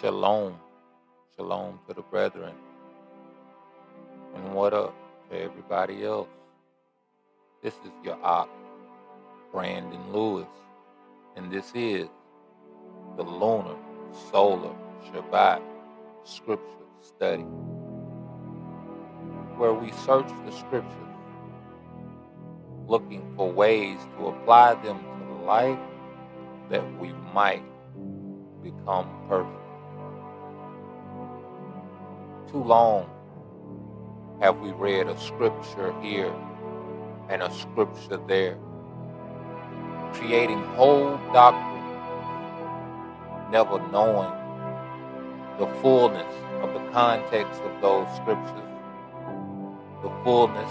Shalom. Shalom to the brethren. And what up to everybody else? This is your Op, Brandon Lewis. And this is the Lunar Solar Shabbat Scripture Study, where we search the scriptures looking for ways to apply them to the life that we might become perfect. Too long have we read a scripture here and a scripture there, creating whole doctrine, never knowing the fullness of the context of those scriptures, the fullness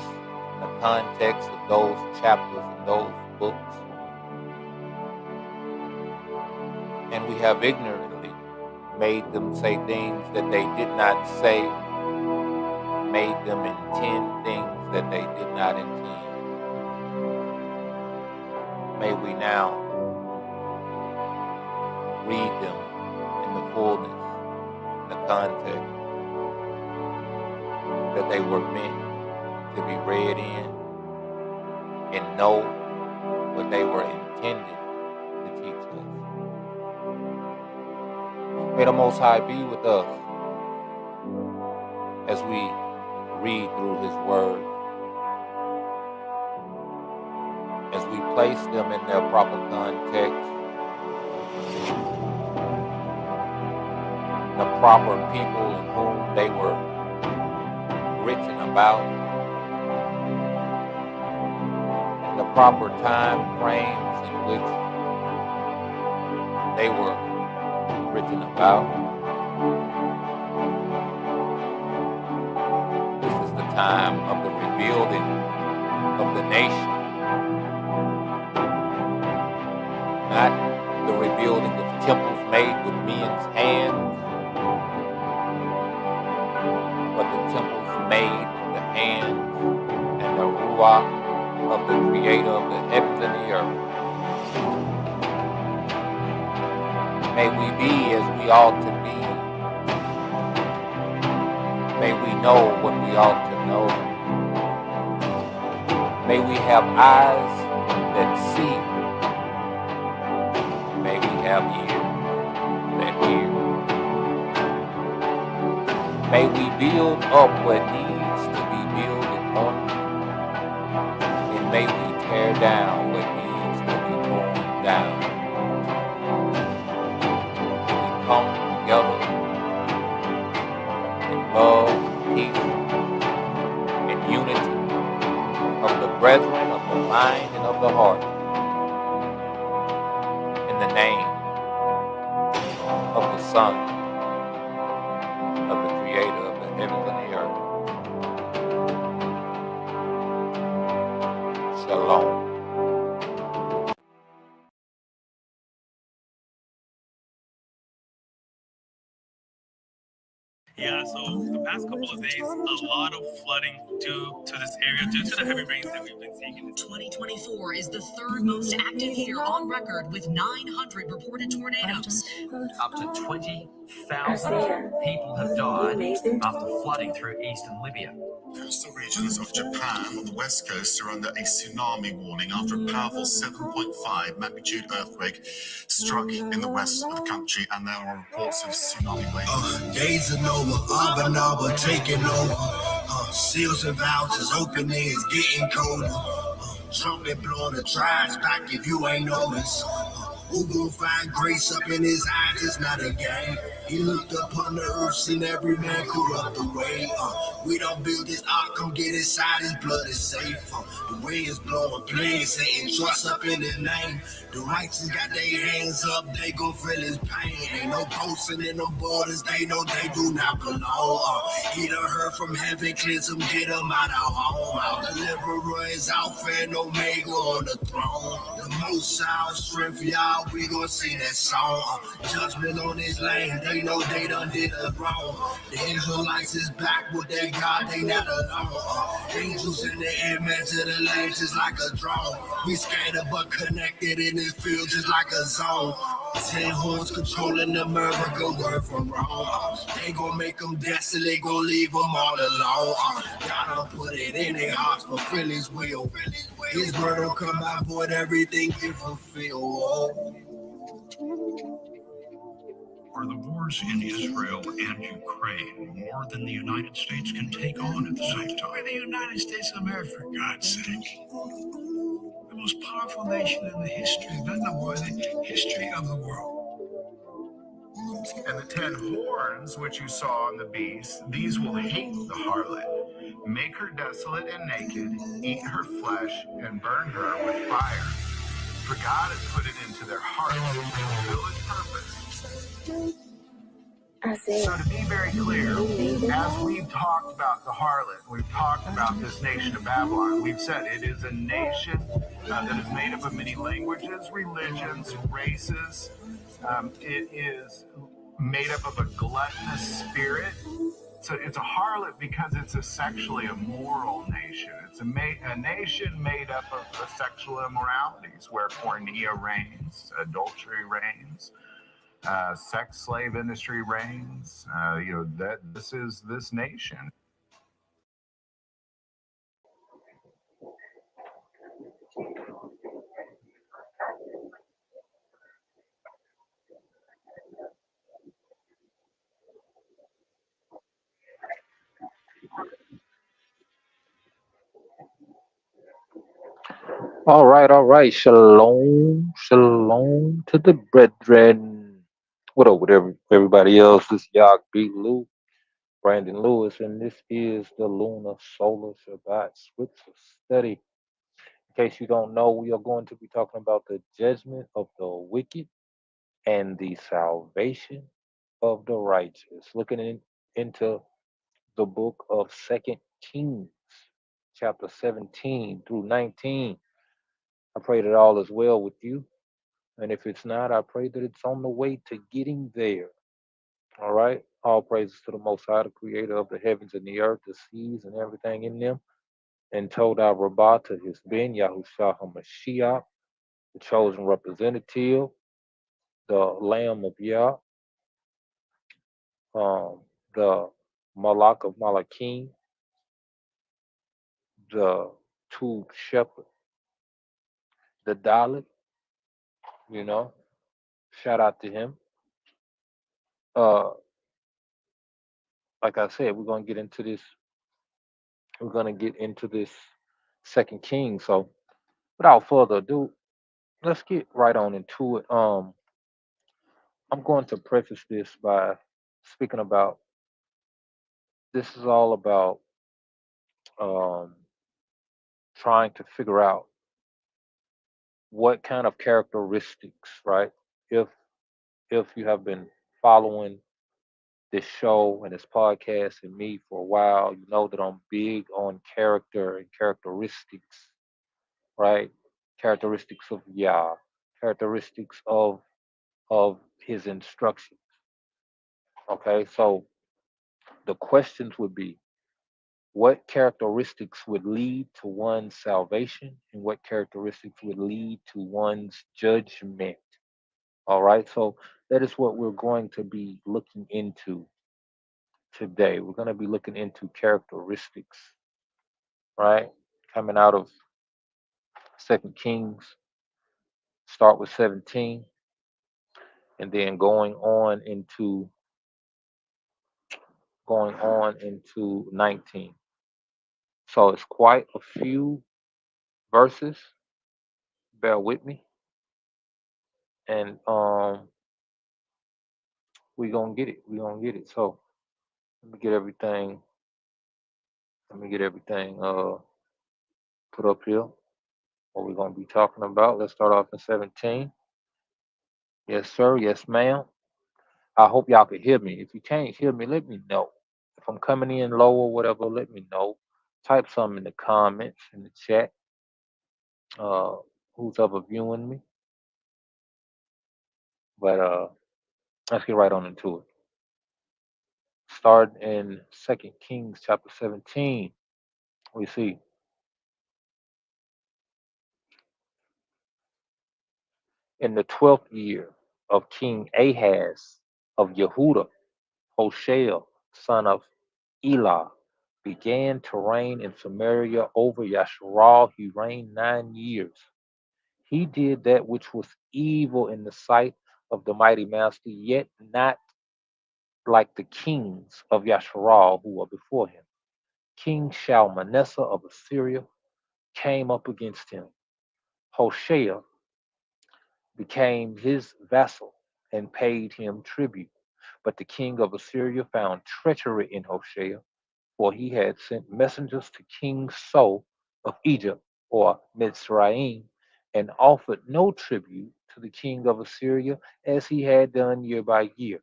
and the context of those chapters and those books. And we have ignorantly made them say things that they did not say, made them intend things that they did not intend. May we now read them in the fullness, in the context that they were meant to be read in, and know what they were intended to teach us. May the Most High be with us as we read through His Word, as we place them in their proper context, the proper people in whom they were written about, and the proper time frames in which they were written about. This is the time of the rebuilding of the nation, not the rebuilding of temples made with men's hands, but the temples made with the hands and the ruach of the Creator of the heavens and the earth. May we be as we ought to be. May we know what we ought to know. May we have eyes that see. May we have ears that hear. May we build up what needs to be built up. And may we tear down what needs to be torn down. Come together in love, peace, and unity of the brethren, of the mind, and of the heart. In the name of the Son, of the Creator of the heavens and the earth. Shalom. Yeah, so the past couple of days, a lot of flooding due to this area, due to the heavy rains that we've been seeing. 2024 is the third most active year on record with 900 reported tornadoes. Up to 20,000 people have died after flooding through eastern Libya. Coastal regions of Japan on the west coast are under a tsunami warning after a powerful 7.5 magnitude earthquake struck in the west of the country, and there are reports of tsunami waves. Days are over, Arbor taking over. Seals and vouchers open, it's getting colder. Trumpet blowing the tribes back if you ain't noticed. Who gon' find grace up in his eyes? It's not a game. He looked upon the earth, seen every man corrupt away. We don't build this ark, come get inside, his blood is safe. The wind is blowing, playing, saying trust up in his name. The righteous got their hands up, they gon' feel his pain. Ain't no posting in the borders, they know they do not belong. He done heard from heaven, cleanse them, get them out of home. Our deliverer is Alpha and Omega on the throne. The most sound strength, y'all, we gon' sing that song. Judgment on this land, they know they done did us wrong. The Israelites is back with their God, they not alone. Angels in the air, measure the land just like a drone. We scattered but connected in this field just like a zone. 10 horns controlling America, word from wrong. They gon' make them desolate, gon' leave them all alone. God done put it in their hearts for Philly's will. His word will come out, boy, everything get fulfilled. Are the wars in Israel and Ukraine more than the United States can take on at the same time? We're the United States of America, for God's sake. The most powerful nation in the history, not the world, the history of the world. And the 10 horns which you saw on the beast, these will hate the harlot, make her desolate and naked, eat her flesh, and burn her with fire. For God has put it into their hearts to fulfill his purpose. So to be very clear, as we've talked about the harlot, we've talked about this nation of Babylon, we've said it is a nation that is made up of many languages, religions, races. It is made up of a gluttonous spirit. So it's a harlot because it's a sexually immoral nation. It's a nation made up of sexual immoralities where pornea reigns, adultery reigns, sex slave industry reigns. That this is this nation. All right. Shalom, shalom to the brethren. What up with everybody else? This is Yog B. Lou, Brandon Lewis, and this is the Lunar Solar Shabbat Scripture Study. In case you don't know, we are going to be talking about the judgment of the wicked and the salvation of the righteous. Into the book of Second Kings, chapter 17 through 19. I pray that all is well with you. And if it's not, I pray that it's on the way to getting there. All right. All praises to the Most High, the creator of the heavens and the earth, the seas and everything in them. And told our Rabbah to his Ben, Yahushua HaMashiach, the chosen representative, the Lamb of Yah, the Malak of Malakim, the Tube Shepherd, the Dalit, you know. Shout out to him. Uh, like I said, we're gonna get into this. We're gonna get into this Second King. So, without further ado, let's get right on into it. I'm going to preface this by speaking about this is all about um, trying to figure out what kind of characteristics, right? If if you have been following this show and this podcast and me for a while, you know that I'm big on character and characteristics, right? Characteristics of Yah, characteristics of his instructions. Okay, so the questions would be what characteristics would lead to one's salvation and what characteristics would lead to one's judgment. All right, so that is what we're going to be looking into today. We're going to be looking into characteristics, right? Coming out of Second Kings, start with 17, and then going on into 19. So it's quite a few verses. Bear with me, and we gonna get it. We gonna get it. So let me get everything. Let me get everything put up here. What we're gonna be talking about. Let's start off in 17. Yes, sir. Yes, ma'am. I hope y'all can hear me. If you can't hear me, let me know. If I'm coming in low or whatever, let me know. Type something in the comments in the chat. Uh, who's ever viewing me? But let's get right on into it. Starting in 2 Kings chapter 17, we see in the 12th year of King Ahaz of Yehuda, Hoshea, son of Elah, began to reign in Samaria over Yasharal. He reigned 9 years. He did that which was evil in the sight of the mighty master, yet not like the kings of Yasharal who were before him. King Shalmaneser of Assyria came up against him. Hoshea became his vassal and paid him tribute. But the king of Assyria found treachery in Hoshea, for he had sent messengers to King So of Egypt, or Mitzrayim, and offered no tribute to the king of Assyria as he had done year by year.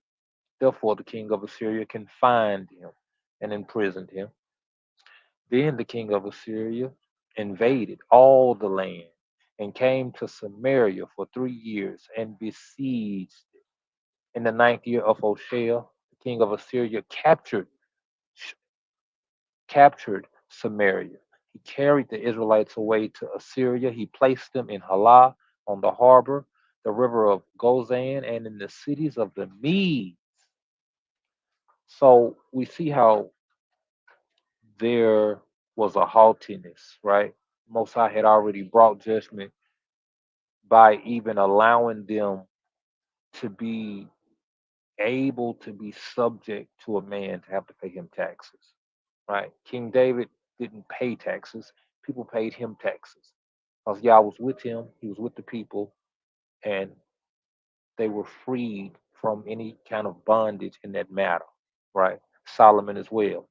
Therefore, the king of Assyria confined him and imprisoned him. Then the king of Assyria invaded all the land and came to Samaria for 3 years and besieged it. In the 9th year of Hoshea, the king of Assyria captured Samaria. He carried the Israelites away to Assyria. He placed them in Halah on the harbor, the river of Gozan, and in the cities of the Medes. So we see how there was a haughtiness, right? Most High had already brought judgment by even allowing them to be able to be subject to a man to have to pay him taxes, right? King David didn't pay taxes, people paid him taxes because Yah was with him, he was with the people, and they were freed from any kind of bondage in that matter, right? Solomon as well.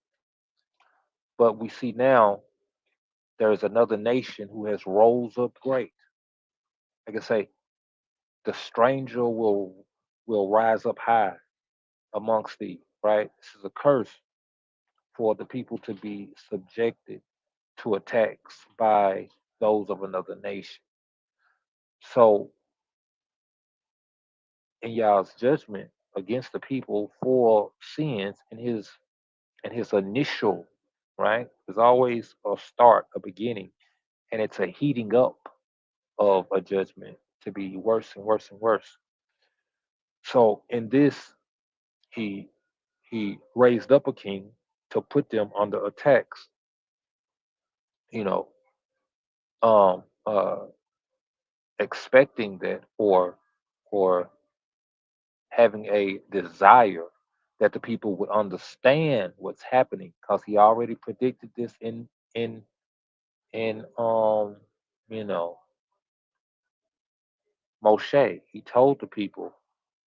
But we see now there is another nation who has rose up great. Like I say, the stranger will rise up high amongst thee, right? This is a curse for the people to be subjected to attacks by those of another nation. So in Yah's judgment against the people for sins in his initial, right? There's always a start, a beginning, and it's a heating up of a judgment to be worse and worse and worse. So in this, he he raised up a king to put them under attacks, you know, um, uh, expecting that or having a desire that the people would understand what's happening because he already predicted this in in you know Moshe. He told the people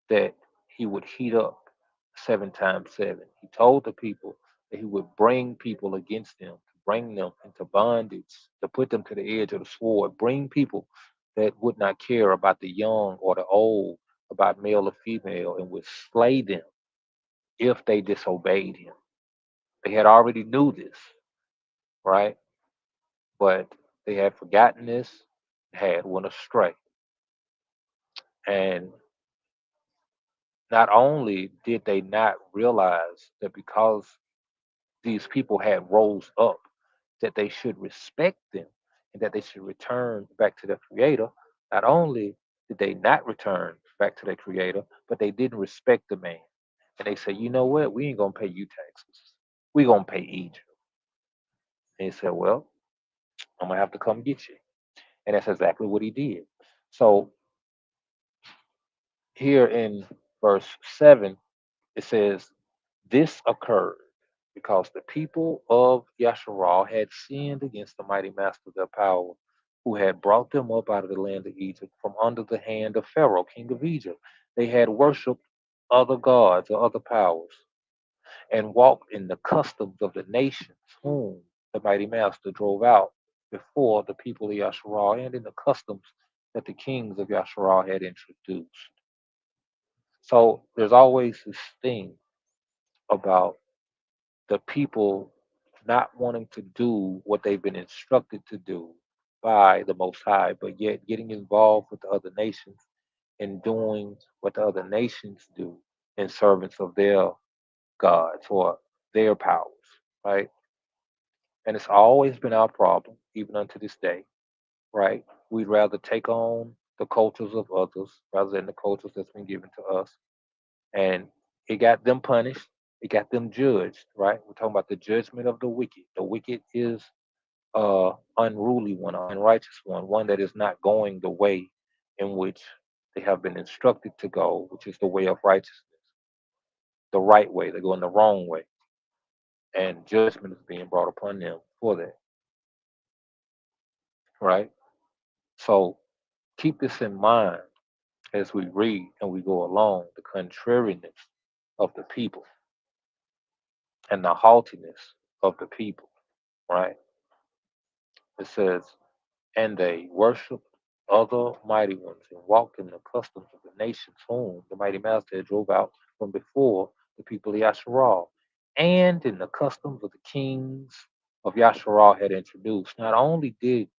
that he would heat up 7 times 7. He told the people that he would bring people against them, to bring them into bondage, to put them to the edge of the sword, bring people that would not care about the young or the old, about male or female, and would slay them if they disobeyed him. They had already knew this, right? But they had forgotten this, had went astray. And not only did they not realize that because these people had rose up, that they should respect them and that they should return back to their creator, not only did they not return back to their creator, but they didn't respect the man. And they said, you know what? We ain't gonna pay you taxes. We gonna pay Egypt. And he said, well, I'm gonna have to come get you. And that's exactly what he did. So here in verse 7, it says, this occurred because the people of Yasharal had sinned against the mighty master of their power, who had brought them up out of the land of Egypt from under the hand of Pharaoh, king of Egypt. They had worshipped other gods or other powers and walked in the customs of the nations whom the mighty master drove out before the people of Yasharal, and in the customs that the kings of Yasharal had introduced. So there's always this thing about the people not wanting to do what they've been instructed to do by the Most High, but yet getting involved with the other nations and doing what the other nations do in servance of their gods or their powers, right? And it's always been our problem, even unto this day, right? We'd rather take on the cultures of others rather than the cultures that's been given to us. And it got them punished, it got them judged, right? We're talking about the judgment of the wicked. The wicked is unruly one, an unrighteous one that is not going the way in which they have been instructed to go, which is the way of righteousness, the right way. They're going the wrong way, and judgment is being brought upon them for that, right? So keep this in mind as we read and we go along the contrariness of the people and the haughtiness of the people, right? It says, and they worshiped other mighty ones and walked in the customs of the nations whom the mighty master had drove out from before the people of Yasharal, and in the customs of the kings of Yasharal had introduced. Not only did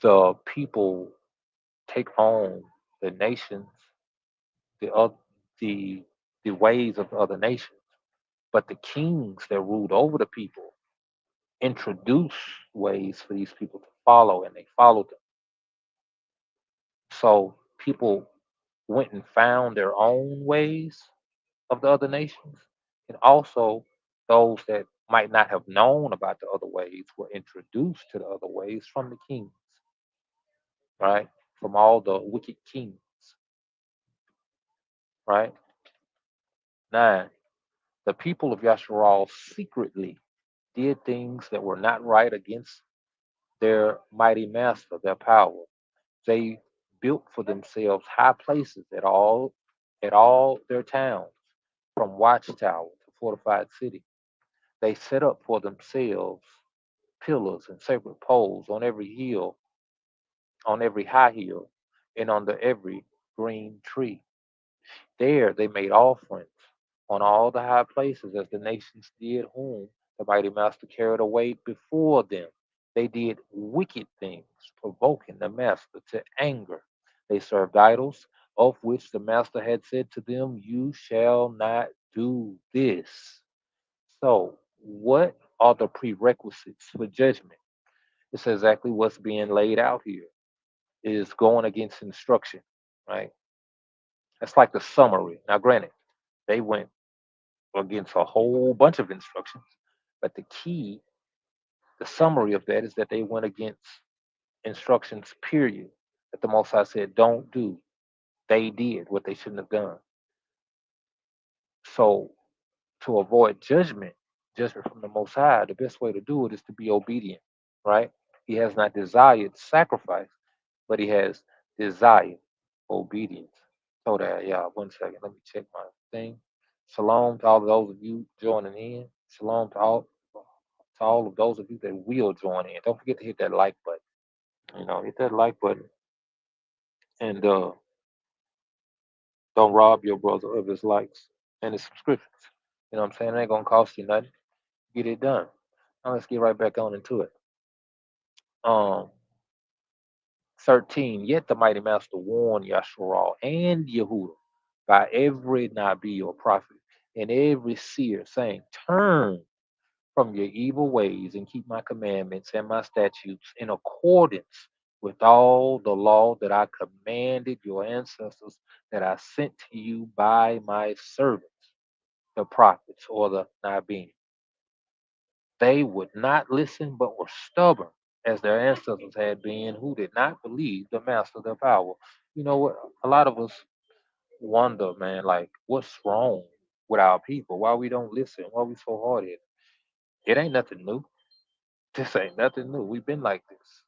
the people take on the nations, the the the ways of the other nations, but the kings that ruled over the people introduced ways for these people to follow, and they followed them. So people went and found their own ways of the other nations, and also those that might not have known about the other ways were introduced to the other ways from the kings, right? From all the wicked kings, right? 9. The people of Yasharal secretly did things that were not right against their mighty master, their power. They built for themselves high places at all their towns, from watchtower to fortified city. They set up for themselves pillars and sacred poles on every high hill, and under every green tree. There they made offerings on all the high places as the nations did whom the mighty master carried away before them. They did wicked things, provoking the master to anger. They served idols, of which the master had said to them, "You shall not do this." So, what are the prerequisites for judgment? It's exactly what's being laid out here. It is going against instruction, right? That's like the summary. Now, granted, they went against a whole bunch of instructions, but the summary of that is that they went against instructions, period, that the Most High said, don't do. They did what they shouldn't have done. So, to avoid judgment from the Most High, the best way to do it is to be obedient, right? He has not desired sacrifice, but he has desired obedience. So that, yeah, 1 second, let me check my thing. Shalom to all of those of you joining in. Shalom to all of those of you that will join in. Don't forget to hit that like button. Hit that like button, and don't rob your brother of his likes and his subscriptions. You know what I'm saying? It ain't gonna cost you nothing. Get it done. Now let's get right back on into it. Um, 13. Yet the mighty master warned Yasharal and Yehuda by every Nabi or prophet and every seer, saying, "Turn from your evil ways and keep my commandments and my statutes in accordance with all the law that I commanded your ancestors, that I sent to you by my servants, the prophets or the Nabim." They would not listen but were stubborn, as their ancestors had been, who did not believe the master of their power. You know what? A lot of us wonder, man, like, what's wrong with our people? Why we don't listen? Why we so hard headed? It ain't nothing new. This ain't nothing new. We've been like this.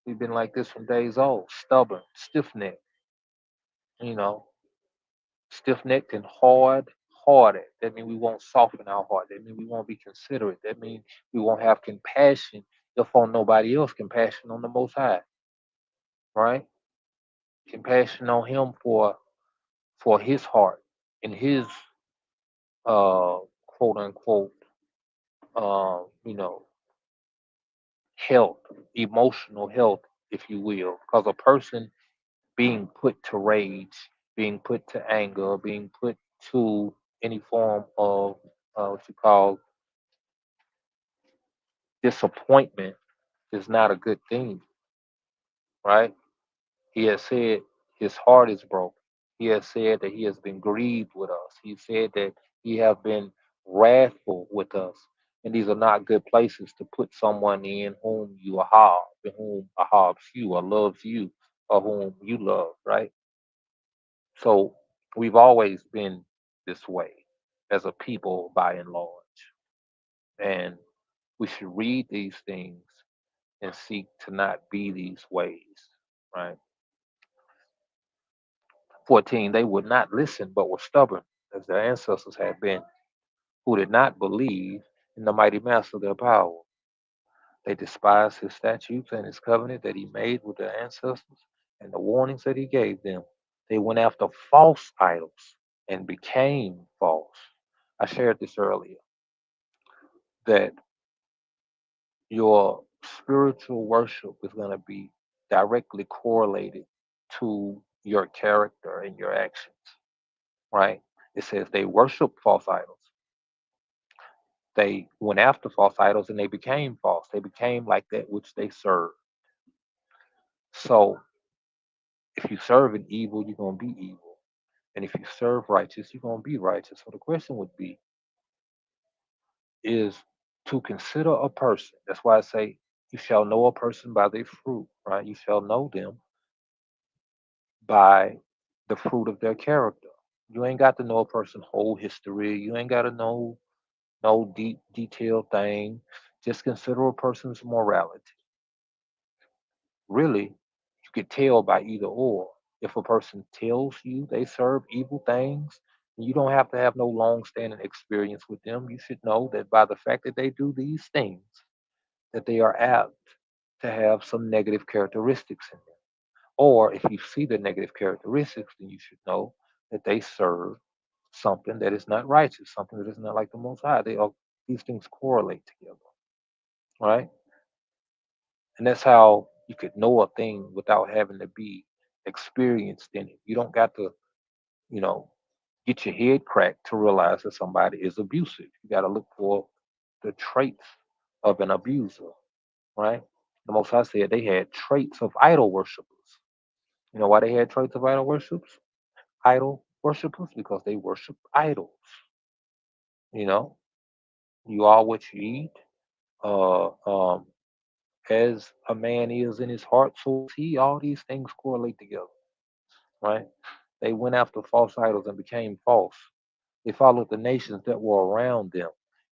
We've been like this from days old. Stubborn, stiff necked, you know, stiff necked and hearted. That means we won't soften our heart. That means we won't be considerate. That means we won't have compassion if on nobody else, compassion on the Most High, right? Compassion on Him for His heart and His quote unquote you know health, emotional health, if you will, because a person being put to rage, being put to anger, being put to any form of what you call disappointment is not a good thing, right? He has said his heart is broken. He has said that he has been grieved with us. He said that he have been wrathful with us. And these are not good places to put someone in whom you ahab, in whom ahabs you or loves you or whom you love, right? So we've always been this way as a people by and large. And we should read these things and seek to not be these ways, right? 14, they would not listen but were stubborn, as their ancestors had been, who did not believe in the mighty master of their power. They despised his statutes and his covenant that he made with their ancestors and the warnings that he gave them. They went after false idols and became false. I shared this earlier that your spiritual worship is going to be directly correlated to your character and your actions, right? It says they worship false idols. They went after false idols and they became false. They became like that which they served. So if you serve an evil, you're going to be evil. And if you serve righteous, you're going to be righteous. So the question would be is to consider a person. That's why I say you shall know a person by their fruit, right? You shall know them by the fruit of their character. You ain't got to know a person's whole history. You ain't got to know no deep, detailed thing. Just consider a person's morality. Really, you could tell by either or. If a person tells you they serve evil things, you don't have to have no long standing experience with them. You should know that by the fact that they do these things, that they are apt to have some negative characteristics in them. Or if you see the negative characteristics, then you should know that they serve something that is not righteous, something that is not like the Most High. They all these things correlate together, right? And that's how you could know a thing without having to be experienced in it. You don't got to, you know, get your head cracked to realize that somebody is abusive. You got to look for the traits of an abuser, right? The Most High said they had traits of idol worshippers. You know why they had traits of idol worshippers? Idol worshippers because they worship idols. You know, you are what you eat. Uh, um, as a man is in his heart, so is he. All these things correlate together, right? They went after false idols and became false. They followed the nations that were around them,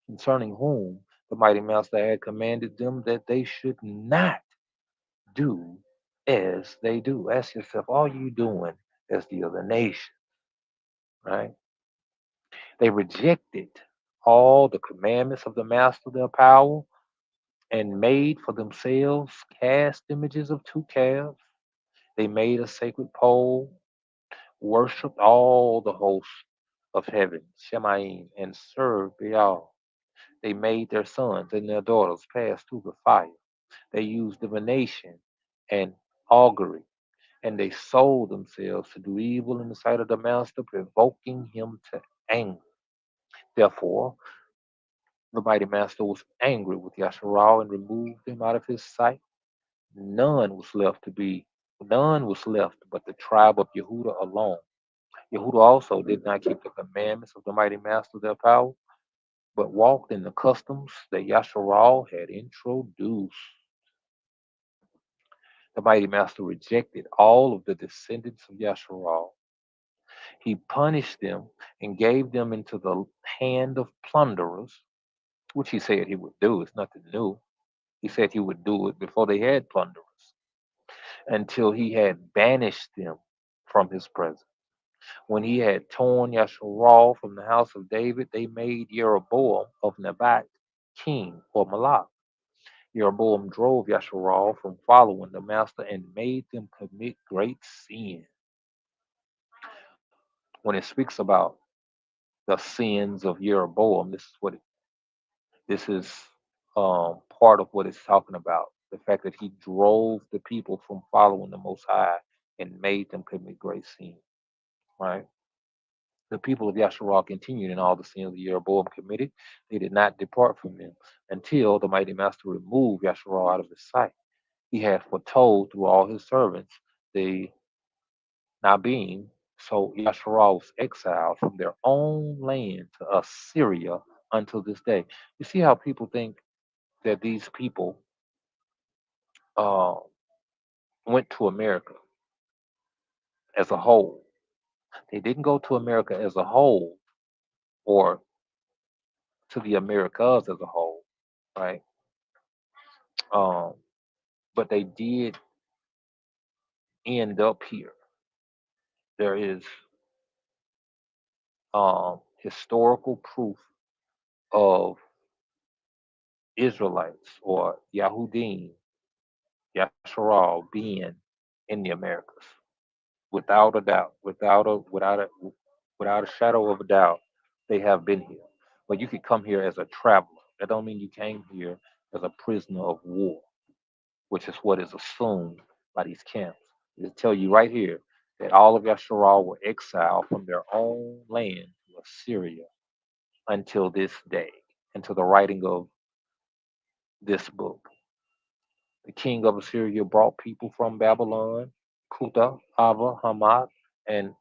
concerning whom the mighty master had commanded them that they should not do as they do. Ask yourself, are you doing as the other nation, right? They rejected all the commandments of the master of their power and made for themselves cast images of two calves. They made a sacred pole, worshipped all the hosts of heaven, Shemaim, and served Baal. They made their sons and their daughters pass through the fire. They used divination and augury, and they sold themselves to do evil in the sight of the master, provoking him to anger. Therefore, the mighty master was angry with Yasharal and removed him out of his sight. None was left to be, none was left but the tribe of Yehuda alone. Yehuda also did not keep the commandments of the mighty master of their power, but walked in the customs that Yasharal had introduced. The mighty master rejected all of the descendants of Yasharal. He punished them and gave them into the hand of plunderers, which he said he would do. It's nothing new. He said he would do it before they had plunderers, until he had banished them from his presence. When he had torn Yasharal from the house of David, they made Jeroboam of Nebat king or Malach. Jeroboam drove Yasharal from following the master and made them commit great sin. When it speaks about the sins of Jeroboam, this is part of what it's talking about. The fact that he drove the people from following the Most High and made them commit great sin. Right? The people of Yasharal continued in all the sins of Jeroboam committed. They did not depart from them until the mighty master removed Yasharal out of his sight. He had foretold through all his servants the Nabim. So Yasharal was exiled from their own land to Assyria until this day. You see how people think that these people uh, went to America as a whole. They didn't go to America as a whole or to the Americas as a whole, right? Um, but they did end up here. There is historical proof of Israelites or Yahudim, Yasharal being in the Americas, without a doubt, without a shadow of a doubt, they have been here. But you could come here as a traveler. That don't mean you came here as a prisoner of war, which is what is assumed by these camps. They tell you right here that all of Yasharal were exiled from their own land to Assyria until this day, until the writing of this book. The king of Assyria brought people from Babylon, Kuta, Ava, Hamad, and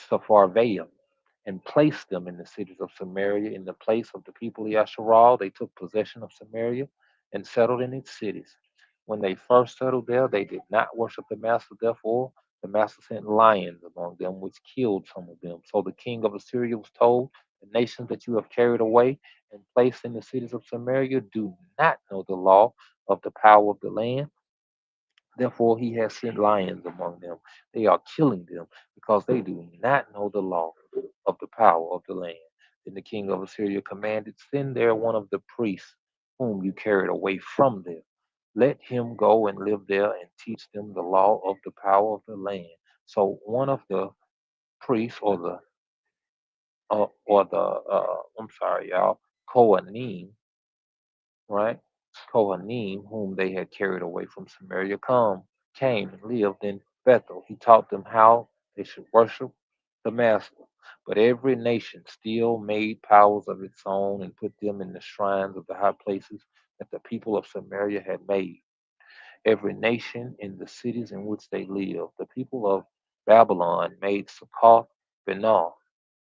Sepharvaim, and placed them in the cities of Samaria in the place of the people of Yasharal. They took possession of Samaria and settled in its cities. When they first settled there, they did not worship the master. Therefore, the master sent lions among them, which killed some of them. So the king of Assyria was told, the nations that you have carried away and placed in the cities of Samaria do not know the law of the power of the land. Therefore, he has sent lions among them. They are killing them because they do not know the law of the power of the land. Then the king of Assyria commanded, send there one of the priests whom you carried away from there. Let him go and live there and teach them the law of the power of the land. So one of the priests I'm sorry, y'all, Kohanim, right? Kohanim, whom they had carried away from Samaria, came and lived in Bethel. He taught them how they should worship the Master. But every nation still made powers of its own and put them in the shrines of the high places that the people of Samaria had made. Every nation in the cities in which they lived. The people of Babylon made Succoth Benoth.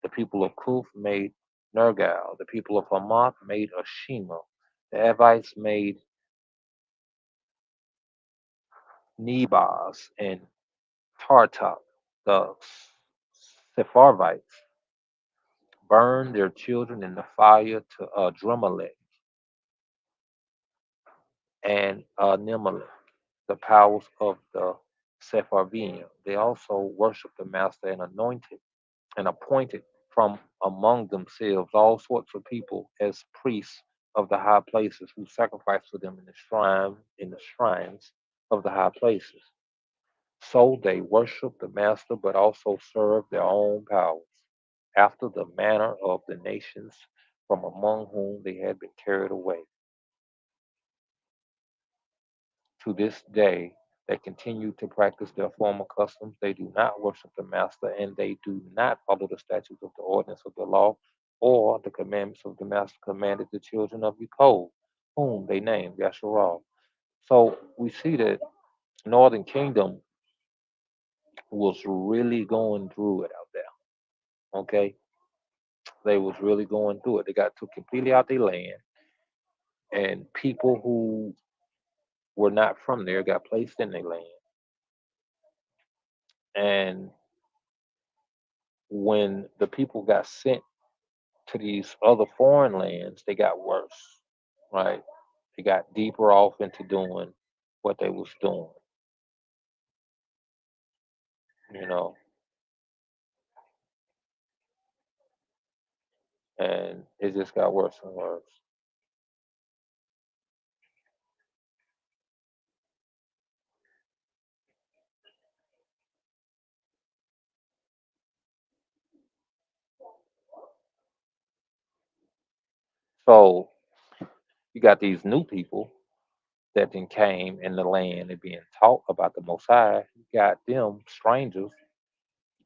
The people of Cuth made Nergal. The people of Hamath made Ashima. The Avites made Nebaz and Tartak. The Sepharvites burned their children in the fire to Adrammelech and Nemelech, the powers of the Sepharvaim. They also worshiped the master and anointed and appointed from among themselves all sorts of people as priests of the high places who sacrificed for them in the shrines of the high places. So they worshiped the master but also served their own powers, after the manner of the nations from among whom they had been carried away. To this day, they continue to practice their former customs. They do not worship the master, and they do not follow the statutes of the ordinance of the law or the commandments of the master commanded the children of Yaakov, whom they named Yasharal. So we see that Northern Kingdom was really going through it out there. Okay, they was really going through it. They got took completely out their land, and people who were not from there got placed in their land. And when the people got sent to these other foreign lands, they got worse, right? They got deeper off into doing what they was doing, you know, and it just got worse and worse. So you got these new people that then came in the land and being taught about the Most High. You got them strangers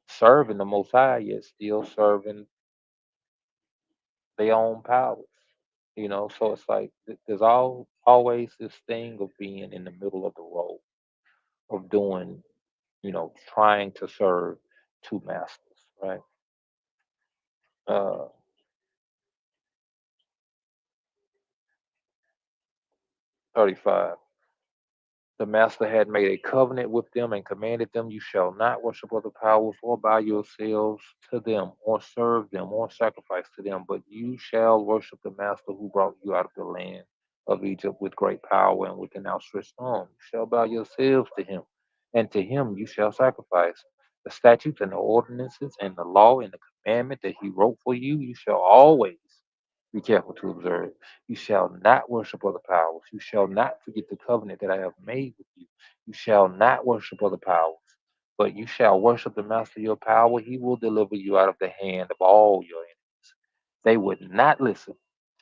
serving the Most High, yet still serving their own powers. So it's like there's always this thing of being in the middle of the road, of doing, trying to serve two masters, right? Uh, 35. The master had made a covenant with them and commanded them, you shall not worship other powers or bow yourselves to them or serve them or sacrifice to them, but you shall worship the master who brought you out of the land of Egypt with great power and with an outstretched arm. You shall bow yourselves to him, and to him you shall sacrifice. The statutes and the ordinances and the law and the commandment that he wrote for you, you shall always be careful to observe. You shall not worship other powers. You shall not forget the covenant that I have made with you. You shall not worship other powers, but you shall worship the master of your power. He will deliver you out of the hand of all your enemies. They would not listen,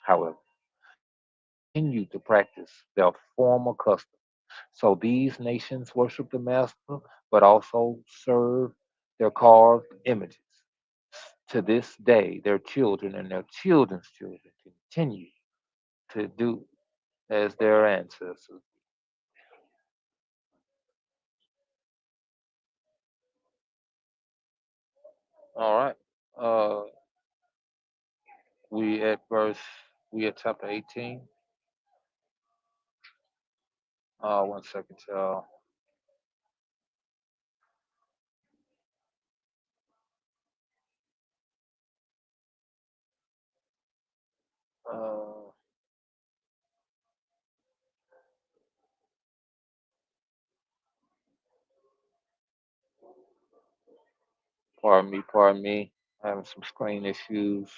however, but continued to practice their former custom. So these nations worship the master, but also serve their carved images. To this day, their children and their children's children continue to do as their ancestors. All right. Uh, we at verse. We at chapter 18. 1 second, y'all. Uh, pardon me. Pardon me. Having some screen issues.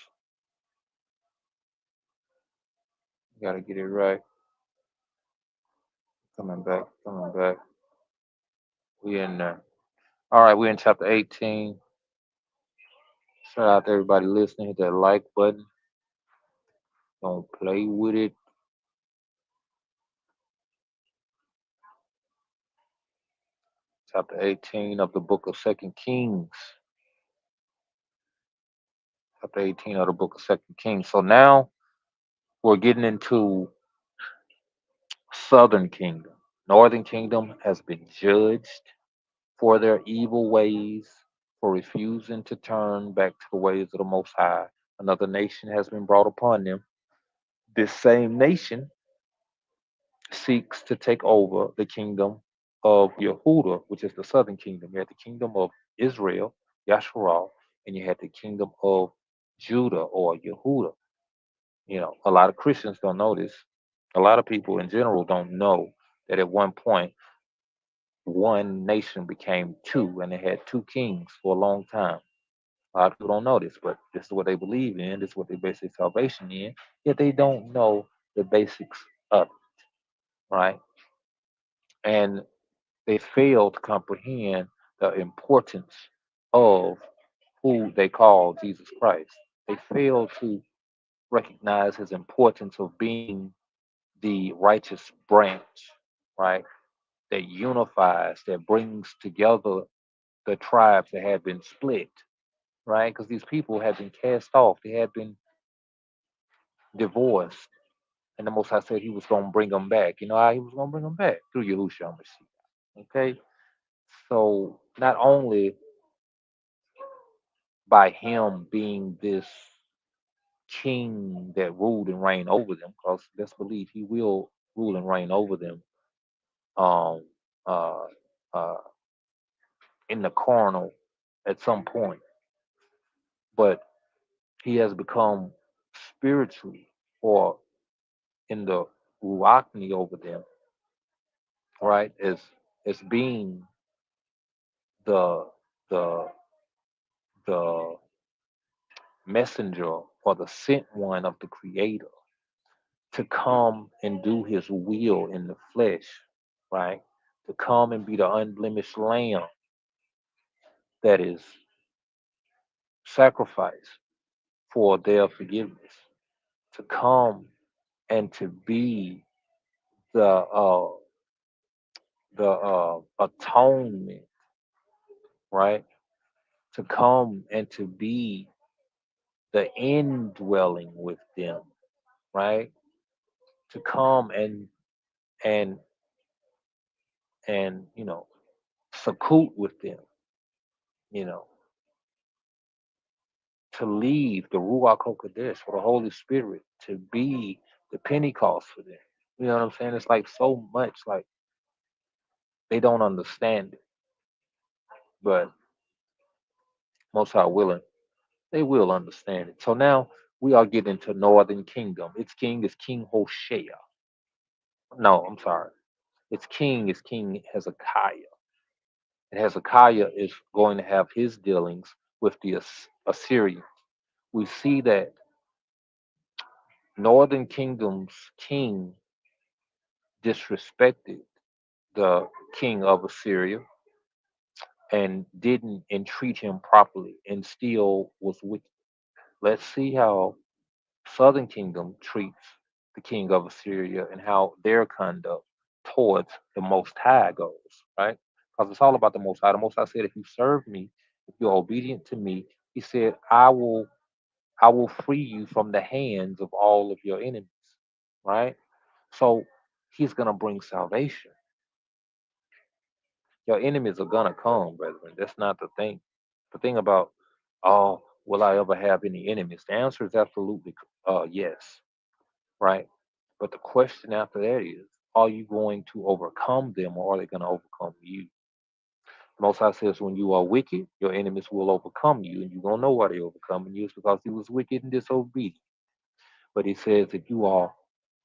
Got to get it right. Coming back. Coming back. We in there. All right. We in chapter 18. Shout out to everybody listening. Hit that like button. Don't play with it. Chapter 18 of the book of Second Kings. Chapter 18 of the book of Second Kings. So now we're getting into Southern Kingdom. Northern Kingdom has been judged for their evil ways, for refusing to turn back to the ways of the Most High. Another nation has been brought upon them. This same nation seeks to take over the kingdom of Yehuda, which is the southern kingdom. You had the kingdom of Israel, Yasharal, and you had the kingdom of Judah or Yehuda. A lot of Christians don't know this. A lot of people in general don't know that at one point, one nation became two and they had two kings for a long time. A lot of people don't know this, but this is what they believe in. This is what they base their salvation in. Yet they don't know the basics of it, right? And they fail to comprehend the importance of who they call Jesus Christ. They fail to recognize his importance of being the righteous branch, right? That unifies, that brings together the tribes that had been split, right? Because these people had been cast off, they had been divorced, and the Most High said He was going to bring them back. You know how He was going to bring them back? Through Yahushua Mashiach. Okay, so not only by Him being this king that ruled and reigned over them, because let's believe He will rule and reign over them. Um, uh, uh, in the carnal at some point, but He has become spiritually or in the ruachni over them, right? As being the the the messenger or the sent one of the Creator to come and do His will in the flesh, right? To come and be the unblemished Lamb that is sacrificed for their forgiveness. To come and to be the atonement, right? to come and to be the indwelling with them, right? To come and and secute with them, you know, to leave the Ruach HaKodesh or the Holy Spirit to be the Pentecost for them. You know what I'm saying? It's like so much like they don't understand it, but most are willing. They will understand it. So now we are getting to Northern Kingdom. Its king is King Hoshea. No, I'm sorry. Its king is King Hezekiah. And Hezekiah is going to have his dealings with the Assyrians. We see that Northern Kingdom's king disrespected the king of Assyria and didn't entreat him properly and still was wicked. Let's see how Southern Kingdom treats the king of Assyria and how their conduct towards the Most High goes, right? Because it's all about the Most High. The Most High said, if you serve me, if you're obedient to me, he said, I will free you from the hands of all of your enemies, right? So he's gonna bring salvation. Your enemies are gonna come, brethren. That's not the thing. The thing about, oh, will I ever have any enemies? The answer is absolutely yes, right? But the question after that is, are you going to overcome them or are they going to overcome you? The Most High says, when you are wicked, your enemies will overcome you, and you're going to know why they overcoming you. It's because he was wicked and disobedient. But he says, if you are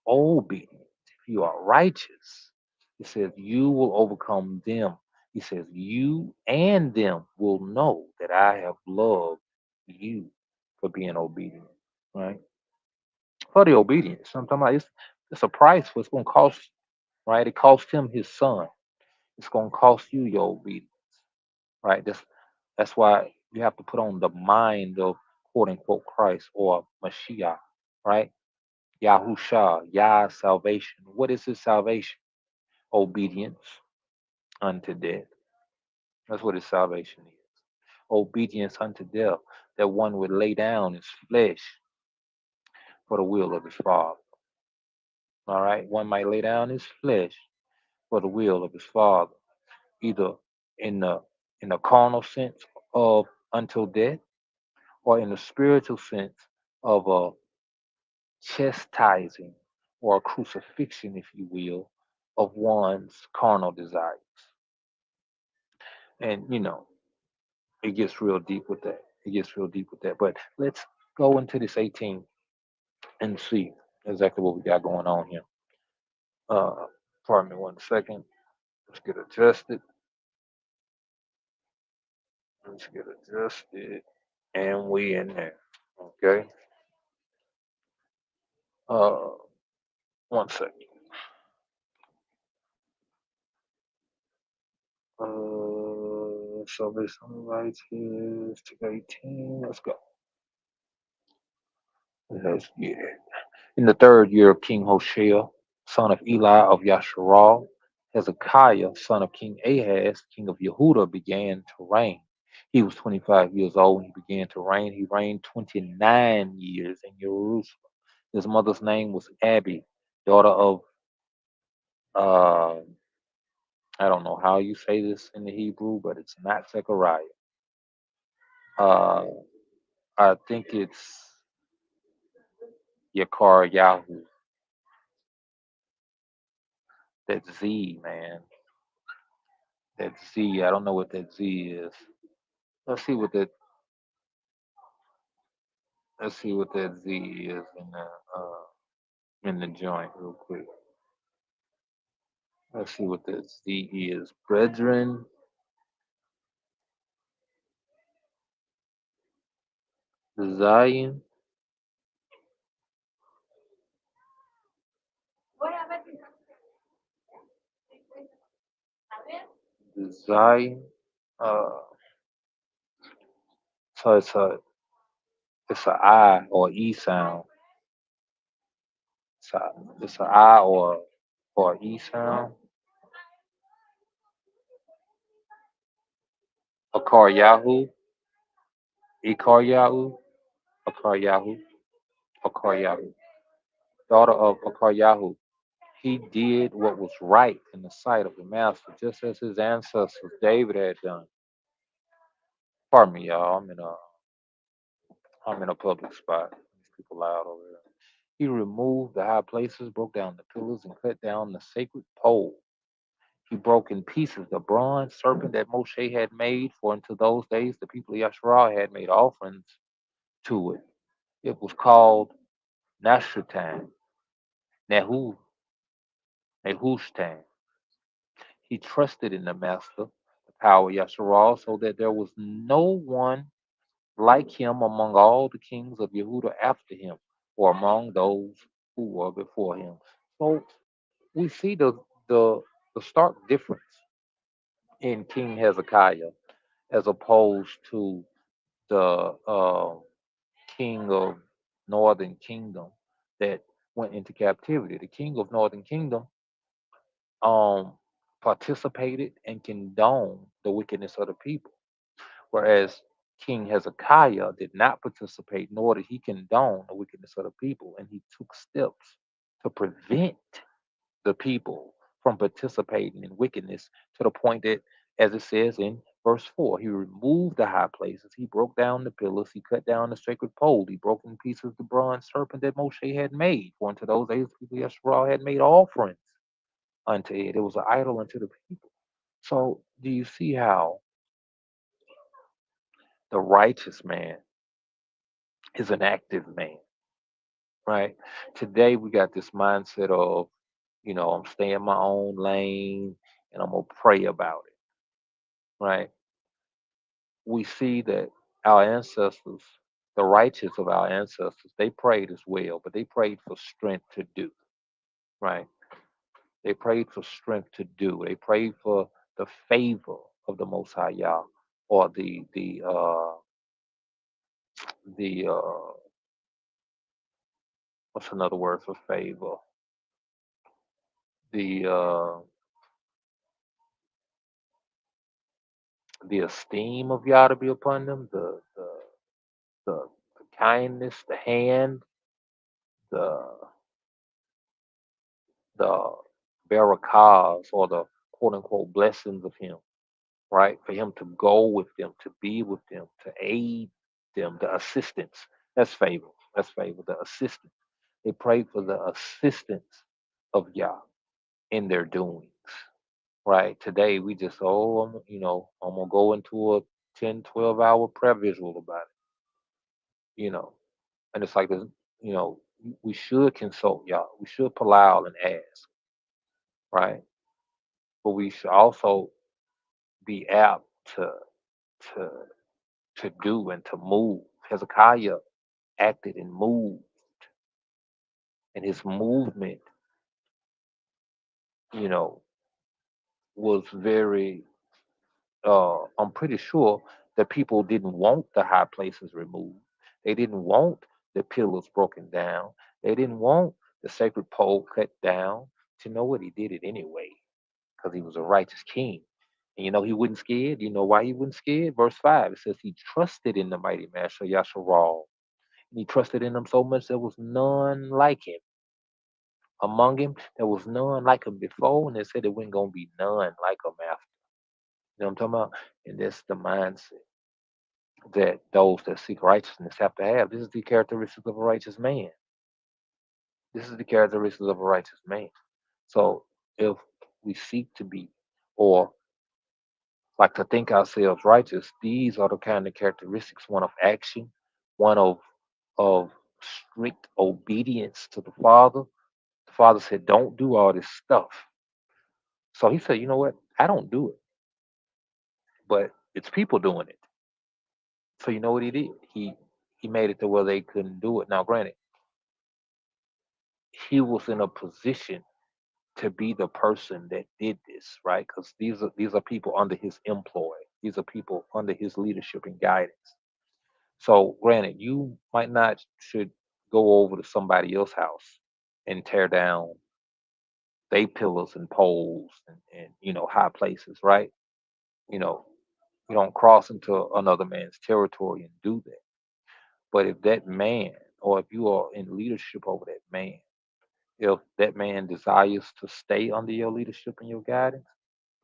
obedient, if you are righteous, he says, you will overcome them. He says, you and them will know that I have loved you for being obedient, right? For the obedience. Sometimes it's a price for it's going to cost you, right? It cost him his son. It's going to cost you your obedience, right? That's why you have to put on the mind of quote unquote Christ or Mashiach, right? Yahusha, Yah salvation. What is his salvation? Obedience unto death. That's what his salvation is. Obedience unto death. That one would lay down his flesh for the will of his Father. All right? One might lay down his flesh for the will of his Father, either in the carnal sense of until death, or in the spiritual sense of a chastising or a crucifixion, if you will, of one's carnal desires. And it gets real deep with that. It gets real deep with that. But let's go into this 18 and see exactly what we got going on here. Uh, pardon me 1 second. Let's get adjusted. Let's get adjusted. And we in there. Okay. Uh, 1 second. So this right here is 18. Let's go. Let's get it. In the third year of King Hoshea, son of Eli of Yasharal, Hezekiah, son of King Ahaz, king of Yehuda, began to reign. He was 25 years old when he began to reign. He reigned 29 years in Jerusalem. His mother's name was Abi, daughter of uh, I don't know how you say this in the Hebrew, but it's not Zechariah. Uh, I think it's Yakar Yahoo. That Z, man. That Z. I don't know what that Z is. Let's see what that. Let's see what that Z is in the joint real quick. Let's see what that Z is. Brethren, Zion, Zion. Uh, so it's a I or E sound. It's a, it's a I or E sound. A car Yahoo. Ikaryahu, Akaryahu, Akaryahu, daughter of Akaryahu. He did what was right in the sight of the master, just as his ancestors David had done. Pardon me, y'all. I'm in a public spot. These people loud over there. He removed the high places, broke down the pillars, and cut down the sacred pole. He broke in pieces the bronze serpent that Moshe had made, for unto those days the people of Yasharah had made offerings to it. It was called Nashutan, Nehu, Nehushtan. He trusted in the Master, the power of Yasharal, so that there was no one like him among all the kings of Yehuda after him, or among those who were before him. So we see the stark difference in King Hezekiah as opposed to the king of Northern Kingdom that went into captivity. The king of Northern Kingdom um, participated and condoned the wickedness of the people, whereas King Hezekiah did not participate, nor did he condone the wickedness of the people, and he took steps to prevent the people from participating in wickedness to the point that, as it says in verse 4, he removed the high places, he broke down the pillars, he cut down the sacred pole, he broke in pieces the bronze serpent that Moshe had made. For unto those days, the people of Yisrael had made offerings unto it. It was an idol unto the people. So, do you see how the righteous man is an active man, right? Today, we got this mindset of, I'm staying in my own lane and I'm going to pray about it, right? We see that our ancestors, the righteous of our ancestors, they prayed as well, but they prayed for strength to do, right? They prayed for strength to do. They prayed for the favor of the Most High Yah, or the what's another word for favor? The esteem of Yah to be upon them, the kindness, the hand, the the barakahs, or the quote unquote blessings of him, right? For him to go with them, to be with them, to aid them, the assistance. That's favor. That's favor. The assistance. They prayed for the assistance of Yah in their doings. Right. Today we just, I'm gonna go into a 10, 12 hour prayer visual about it, And it's like this, we should consult Yah. We should pull out and ask, right? But we should also be apt to to do and to move. Hezekiah acted and moved, and his movement, you know, was very. I'm pretty sure that people didn't want the high places removed. They didn't want the pillars broken down. They didn't want the sacred pole cut down. To know what, he did it anyway because he was a righteous king. And he wasn't scared. You know why he wasn't scared? Verse 5, it says he trusted in the mighty master Yasharal. And he trusted in him so much there was none like him. Among him, there was none like him before, and they said there wasn't going to be none like him after. You know what I'm talking about? And that's the mindset that those that seek righteousness have to have. This is the characteristics of a righteous man. This is the characteristics of a righteous man. So if we seek to be, or like to think ourselves righteous, these are the kind of characteristics: one of action, one of strict obedience to the Father. The Father said, "Don't do all this stuff." So he said, "You know what? I don't do it, but it's people doing it." So you know what he did? He made it to where they couldn't do it. Now, granted, he was in a position to be the person that did this, right? Because these are people under his employ. These are people under his leadership and guidance. So, granted, you might not should go over to somebody else's house and tear down they pillars and poles and high places, right? You know, You don't cross into another man's territory and do that. But if that man, or if you are in leadership over that man, if that man desires to stay under your leadership and your guidance,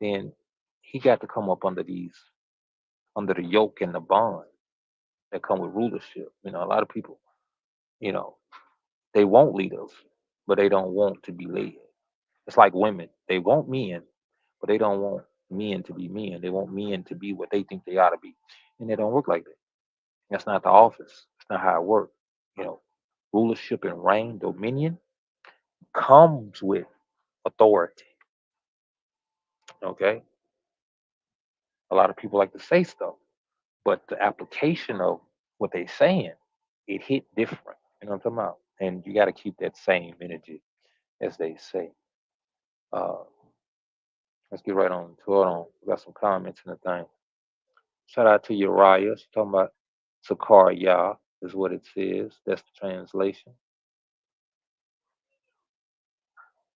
then he got to come up under the yoke and the bond that come with rulership. A lot of people, you know, they want leaders, but they don't want to be led. It's like women. They want men, but they don't want men to be men. They want men to be what they think they ought to be. And it don't work like that. That's not the office. That's not how it works. You know, rulership and reign, dominion comes with authority. Okay. A lot of people like to say stuff, but the application of what they saying, it hit different. You know what I'm talking about? And you got to keep that same energy, as they say. Uh, let's get right on to it. On. We got some comments in the thing. Shout out to Uriah. She's talking about Sakar Yah is what it says. That's the translation.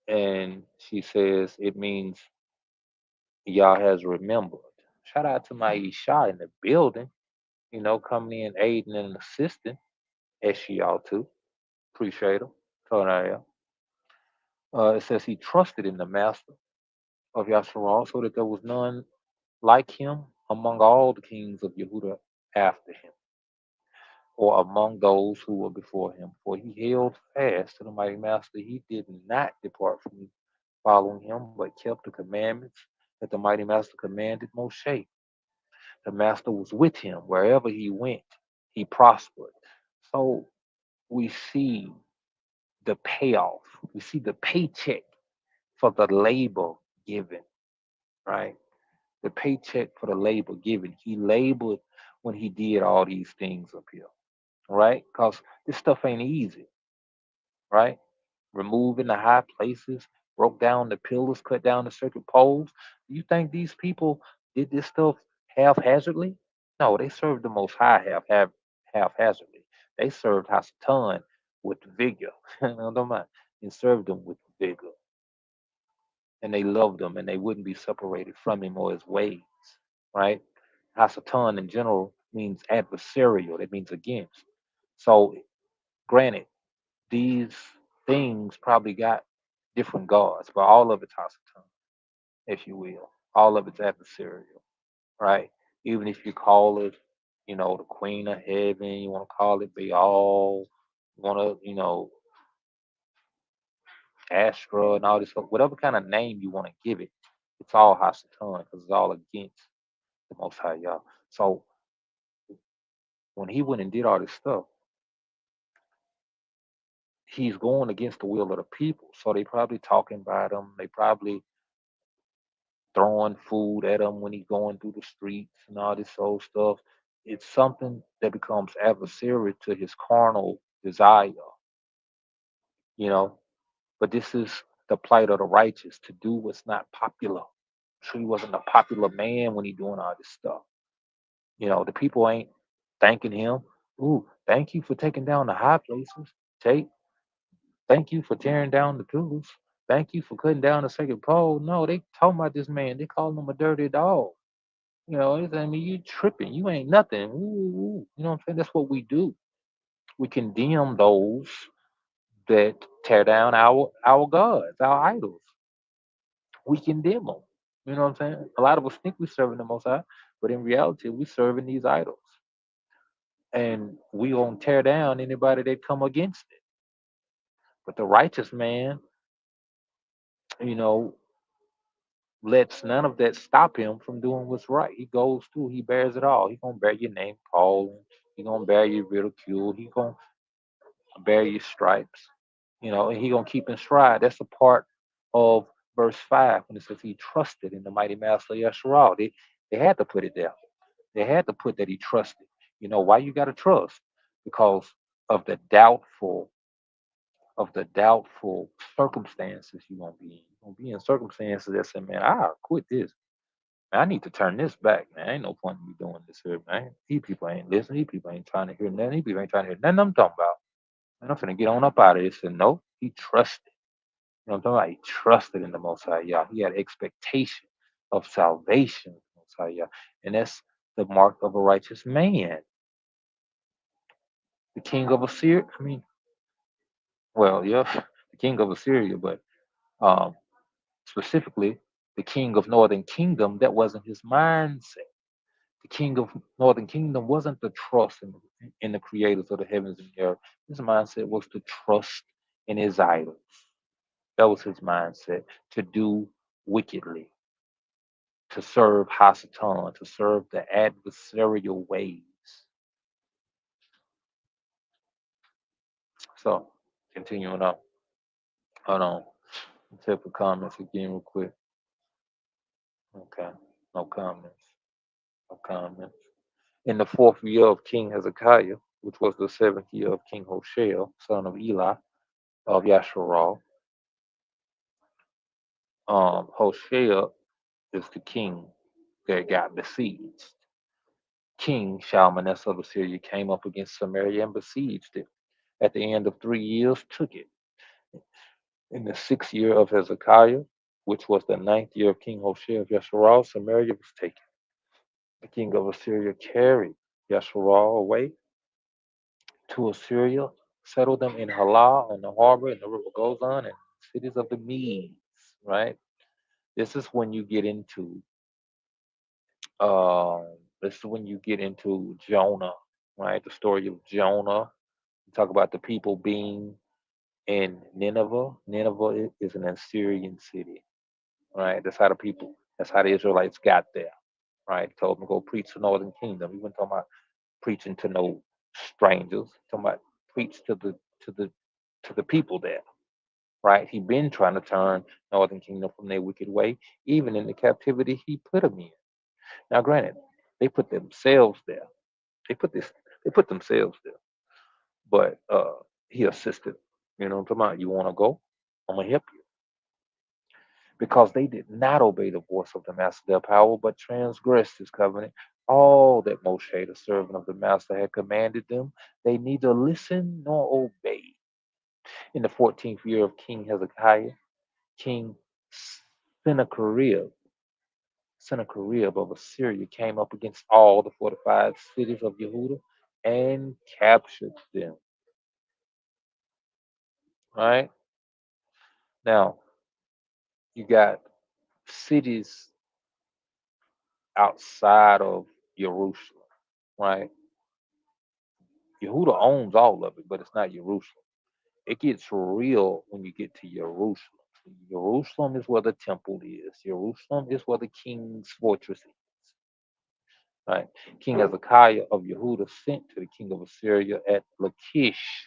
And she says it means Yah has remembered. Shout out to my Isha in the building, coming in, aiding and assisting, as she ought to. Appreciate her. Torah. It says he trusted in the master of Yasharal so that there was none like him among all the kings of Yehuda after him, or among those who were before him. For he held fast to the mighty master. He did not depart from following him, but kept the commandments that the mighty master commanded Moshe. The master was with him wherever he went. He prospered. So we see the payoff. We see the paycheck for the labor given, right? The paycheck for the labor given. He labored when he did all these things up here, right? Because this stuff ain't easy, right? Removing the high places, broke down the pillars, cut down the circuit poles. You think these people did this stuff haphazardly? No, they served the Most High haphazardly. They served Hasatan with vigor. Don't mind. And served them with vigor. And they loved him, and they wouldn't be separated from him or his ways, right? Hasatan in general means adversarial. It means against. So, granted, these things probably got different gods, but all of it's Hasatan, if you will. All of it's adversarial, right? Even if you call it, the Queen of Heaven, you want to call it Baal, you want to, Astra and all this stuff, whatever kind of name you want to give it, it's all Hasatan because it's all against the Most High Yah. So when he went and did all this stuff, he's going against the will of the people. So they probably talking about him. They probably throwing food at him when he's going through the streets and all this old stuff. It's something that becomes adversary to his carnal desire, you know. But this is the plight of the righteous to do what's not popular. So he wasn't a popular man when he doing all this stuff. The people ain't thanking him. Ooh, thank you for taking down the high places. Take Thank you for tearing down the pillars. Thank you for cutting down the second pole. No, they talking about this man. They calling him a dirty dog. I mean, you tripping. You ain't nothing. Ooh, ooh. You know what I'm saying? That's what we do. We condemn those that tear down our gods, our idols. We condemn them. You know what I'm saying? A lot of us think we're serving the Most High, but in reality, we're serving these idols. And we gonna tear down anybody that come against it. But the righteous man, you know, lets none of that stop him from doing what's right. He goes through, he bears it all. He gonna bear your name calling, he gonna bear your ridicule, he gonna bear your stripes, and he gonna keep in stride. That's a part of verse 5 when it says he trusted in the mighty master Yeshua. They had to put it there. They had to put that he trusted. You know why you gotta trust? Because of the doubtful circumstances you're gonna be in. You're gonna be in circumstances that say, man, I'll quit this. Man, I need to turn this back, man. Ain't no point in me doing this here, man. These people ain't listening. These people ain't trying to hear nothing. These people ain't trying to hear nothing I'm talking about. And I'm finna get on up out of this. And no, he trusted. You know what I'm talking about? He trusted in the Most High Yah. He had expectation of salvation, Most High Yah. And that's the mark of a righteous man. The king of Assyria, well, yeah, the king of Assyria, but um, specifically the king of Northern Kingdom, that wasn't his mindset. The king of Northern Kingdom wasn't to trust in the creators of the heavens and the earth. His mindset was to trust in his idols. That was his mindset, to do wickedly, to serve Hasatan, to serve the adversarial ways. So, continuing on. Hold on. Check for comments again real quick. Okay. No comments. No comments. In the fourth year of King Hezekiah, which was the seventh year of King Hoshea, son of Eli, of Yasharal, Hoshea is the king that got besieged. King Shalmaneser of Assyria came up against Samaria and besieged it. At the end of 3 years, took it. In the sixth year of Hezekiah, which was the ninth year of King Hoshea of Yasharal, Samaria was taken. The king of Assyria carried Yasharal away to Assyria, settled them in Halah on the harbor and the river Gozan and cities of the Medes, right? This is when you get into this is when you get into Jonah, right? The story of Jonah. You talk about the people being in Nineveh. Nineveh is an Assyrian city, right? That's how the Israelites got there, right? Told them to go preach to the northern kingdom. He wasn't talking about preaching to no strangers. Talking about preach to the to the people there, right? He been trying to turn northern kingdom from their wicked way, even in the captivity he put them in. Now, granted, they put themselves there. They put this. They put themselves there, but he assisted. You know what I'm talking about? You want to go? I'm gonna help you because they did not obey the voice of the master their power, but transgressed his covenant. All that Moshe, the servant of the master, had commanded them, they neither listened nor obeyed. In the 14th year of King Hezekiah, King Sennacherib, Sennacherib of Assyria came up against all the fortified cities of Yehuda and captured them. Right now, you got cities outside of Jerusalem. Right, Yehuda owns all of it, but it's not Jerusalem. It gets real when you get to Jerusalem. Jerusalem is where the temple is. Jerusalem is where the king's fortress is. Right? King Hezekiah of Yehuda sent to the king of Assyria at Lachish,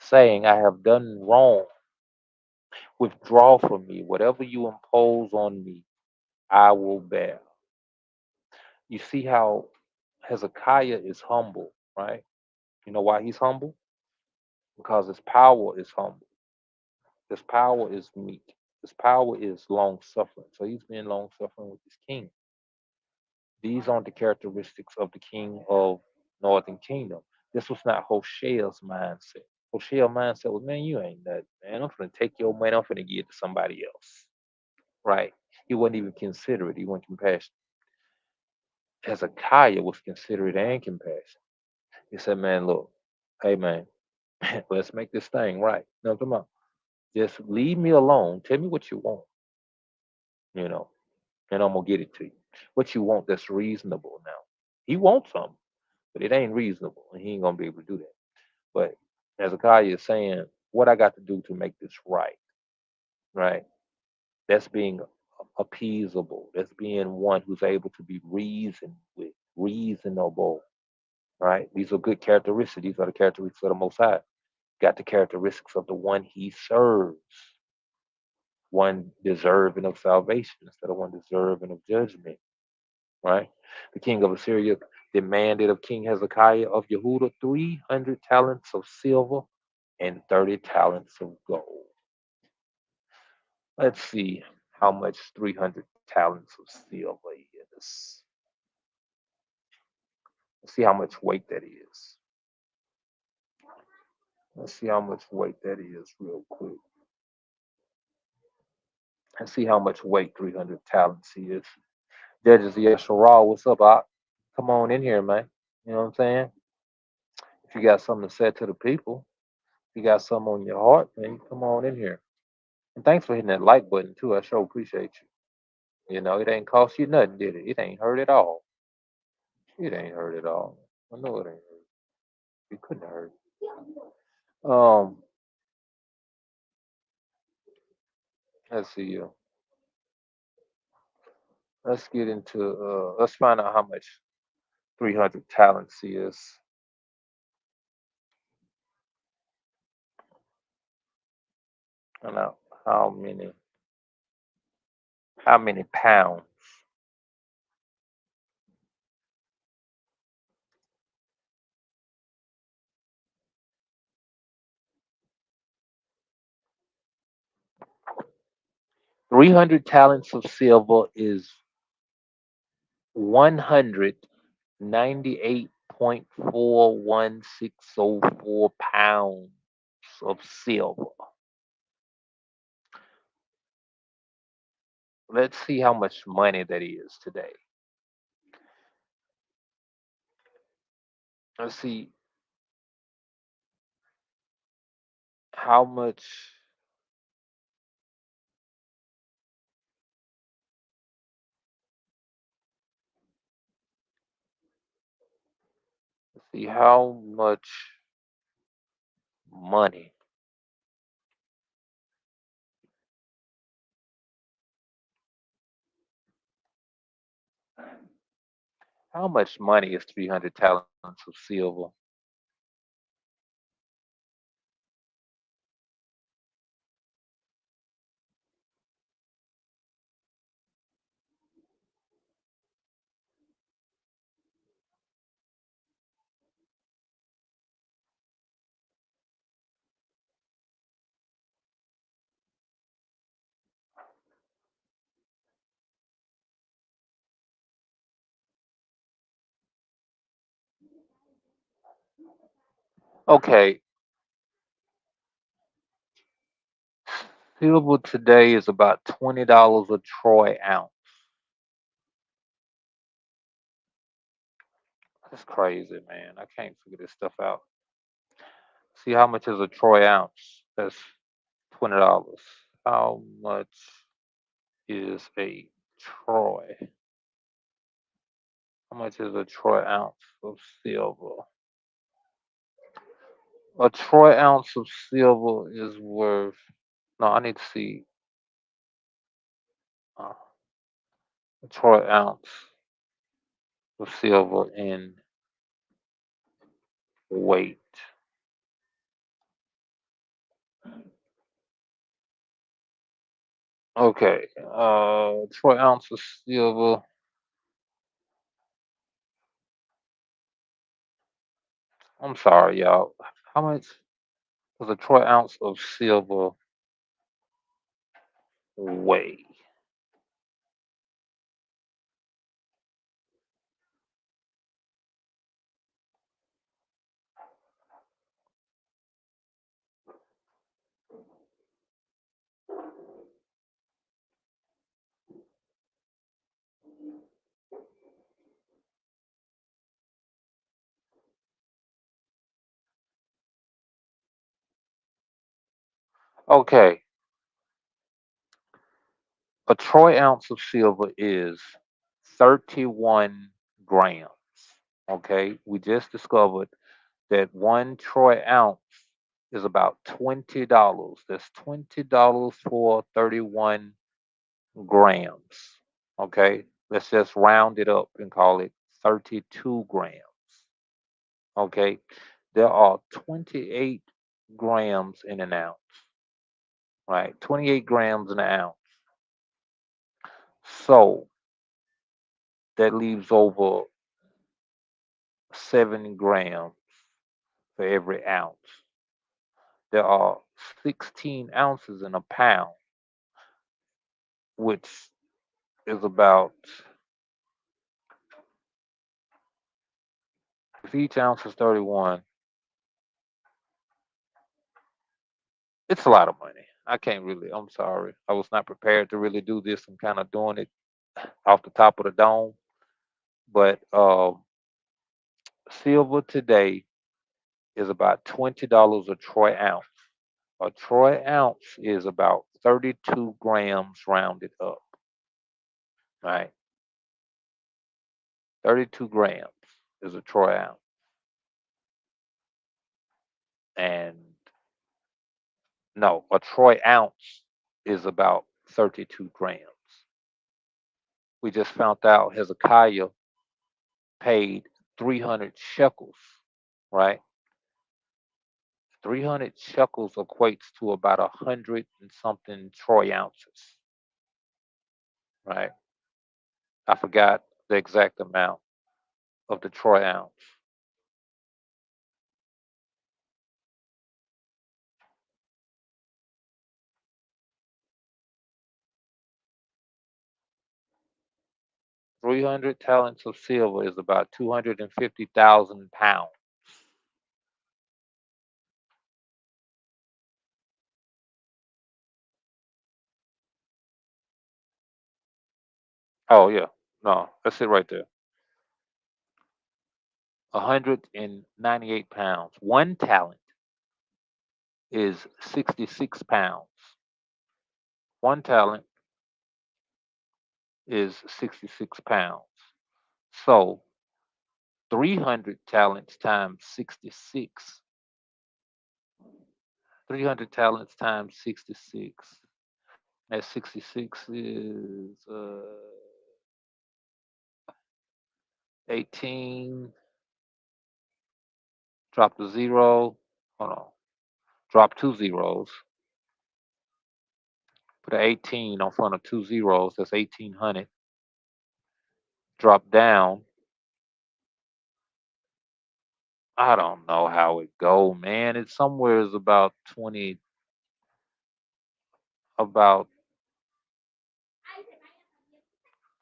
saying, I have done wrong. Withdraw from me. Whatever you impose on me, I will bear. You see how Hezekiah is humble, right? You know why he's humble? Because his power is humble. His power is meek. His power is long suffering. So he's been long suffering with his king. These aren't the characteristics of the king of Northern Kingdom. This was not Hoshea's mindset. Hoshea's mindset was, man, you ain't that, man. I'm gonna take your money, I'm gonna give it to somebody else. Right? He wasn't even considerate, he wasn't compassionate. Hezekiah was considerate and compassionate. He said, man, look, hey man, let's make this thing right. No, come on. Just leave me alone. Tell me what you want, you know, and I'm gonna get it to you. What you want that's reasonable now. He wants something, but it ain't reasonable, and he ain't gonna be able to do that. But Hezekiah is saying, what I got to do to make this right, right? That's being appeasable. That's being one who's able to be reasoned with, reasonable, right? These are good characteristics. These are the characteristics of the Most High. Got the characteristics of the one he serves, one deserving of salvation instead of one deserving of judgment, right? The king of Assyria demanded of King Hezekiah of Yehuda 300 talents of silver and 30 talents of gold. Let's see how much 300 talents of silver is. Let's see how much weight that is. Let's see how much weight that is real quick. Let's see how much weight 300 talents is. Judges Yesharal, what's up, Ak? come on in here, man. You know what I'm saying? If you got something to say to the people, if you got something on your heart, man, come on in here. And thanks for hitting that like button too. I sure appreciate you. You know, it ain't cost you nothing, did it? It ain't hurt at all. It ain't hurt at all. I know it ain't hurt. It couldn't hurt. Um, let's see. Let's get into. Let's find out how much 300 talents is. And how many? How many pounds? 300 talents of silver is 198.41604 pounds of silver. Let's see how much money that is today. Let's see how much. Let's see how much money. How much money is 300 talents of silver? Okay, silver today is about $20 a troy ounce. That's crazy, man. I can't figure this stuff out. See how much is a troy ounce? That's $20. How much is a troy? How much is a troy ounce of silver? A troy ounce of silver is worth. No, I need to see. Uh, a troy ounce of silver in weight. Okay, troy ounce of silver. I'm sorry, y'all. How much does a troy ounce of silver weigh? Okay, a troy ounce of silver is 31 grams. Okay, we just discovered that one troy ounce is about $20. That's $20 for 31 grams. Okay, let's just round it up and call it 32 grams. Okay, there are 28 grams in an ounce, right? 28 grams in an ounce. So that leaves over 7 grams for every ounce. There are 16 ounces in a pound, which is about, if each ounce is 31, it's a lot of money. I can't really, I'm sorry. I was not prepared to really do this. I'm kind of doing it off the top of the dome. But Silver today is about $20 a troy ounce. A troy ounce is about 32 grams rounded up, right? 32 grams is a troy ounce. And no, a troy ounce is about 32 grams. We just found out Hezekiah paid 300 shekels, right? 300 shekels equates to about 100 and something troy ounces, right? I forgot the exact amount of the troy ounce. 300 talents of silver is about 250,000 pounds. Oh, yeah. No, that's it right there. 198 pounds. 1 talent is 66 pounds. 1 talent is 66 pounds. So 300 talents times 66. 300 talents times 66. That 66 is 18. Drop the zero. Hold on. Drop 2 zeros. Put an 18 on front of 2 zeros. That's 1800. Drop down. I don't know how it go, man. It's somewhere is about 20, about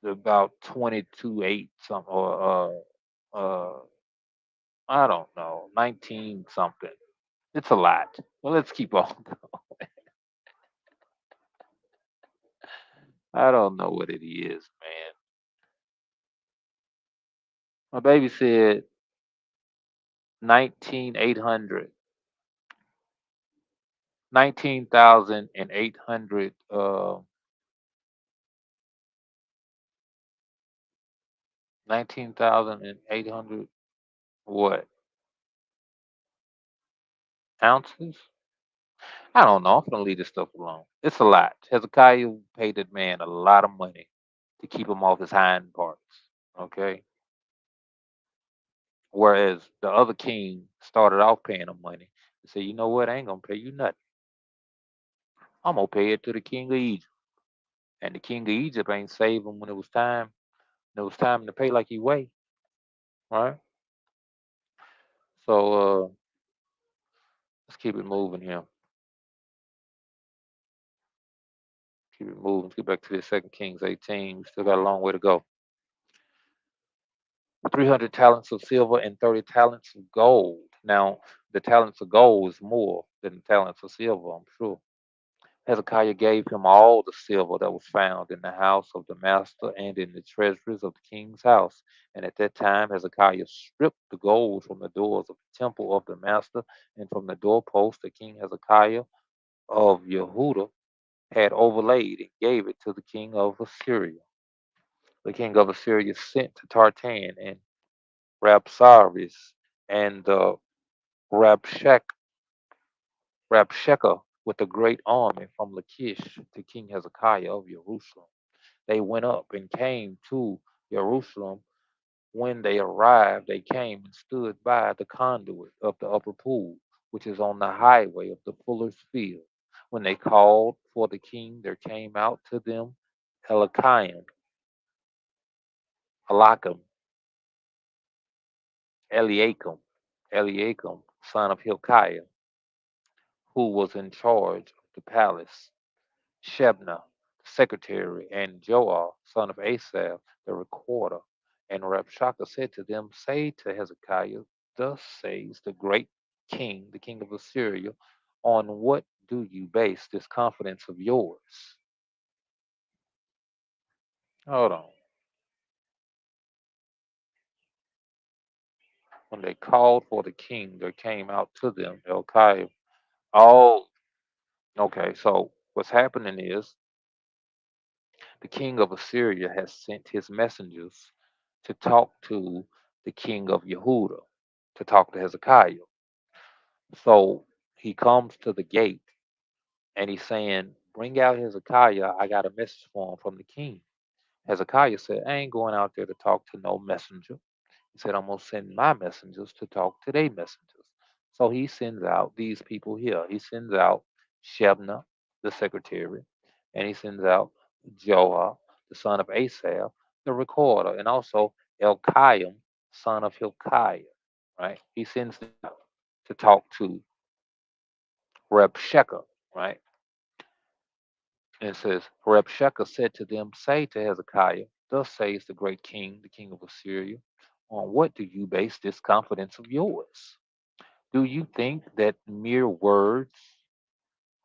22.8 something, or I don't know, 19 something. It's a lot. Well, let's keep on. I don't know what it is, man. My baby said 19,800, 19,800, 19,800 what? Ounces? I don't know. I'm gonna leave this stuff alone. It's a lot. Hezekiah paid that man a lot of money to keep him off his hind parts. Okay. Whereas the other king started off paying him money. He said, you know what? I ain't gonna pay you nothing. I'm gonna pay it to the king of Egypt. And the king of Egypt ain't save him when it was time. When it was time to pay like he weighed, right? So let's keep it moving here. Keep it moving. Let's get back to the Second Kings 18. We still got a long way to go. 300 talents of silver and 30 talents of gold. Now, the talents of gold is more than the talents of silver, I'm sure. Hezekiah gave him all the silver that was found in the house of the master and in the treasuries of the king's house. And at that time, Hezekiah stripped the gold from the doors of the temple of the master and from the doorpost that King Hezekiah of Yehuda had overlaid and gave it to the king of Assyria. The king of Assyria sent to Tartan and Rabsaris and Rabshakeh with a great army from Lachish to King Hezekiah of Jerusalem. They went up and came to Jerusalem. When they arrived, they came and stood by the conduit of the upper pool, which is on the highway of the fuller's field. When they called for the king, there came out to them Eliakim, Eliakim, Eliakim, Eliakim, son of Hilkiah, who was in charge of the palace, Shebna, the secretary, and Joah, son of Asaph, the recorder. And Rabshakeh said to them, say to Hezekiah, thus says the great king, the king of Assyria, on what do you base this confidence of yours? Hold on. when they called for the king, there came out to them Hilkiah. Oh, okay. So what's happening is the king of Assyria has sent his messengers to talk to the king of Yehuda, to talk to Hezekiah. So he comes to the gate and he's saying, "Bring out Hezekiah. I got a message for him from the king." Hezekiah said, "I ain't going out there to talk to no messenger." He said, "I'm going to send my messengers to talk to their messengers." So he sends out these people here. He sends out Shebna, the secretary, and he sends out Joah, the son of Asaph, the recorder, and also Elkiam, son of Hilkiah, right? He sends them out to talk to Reb right? And it says, Rabshakeh said to them, "Say to Hezekiah, thus says the great king, the king of Assyria, on what do you base this confidence of yours? Do you think that mere words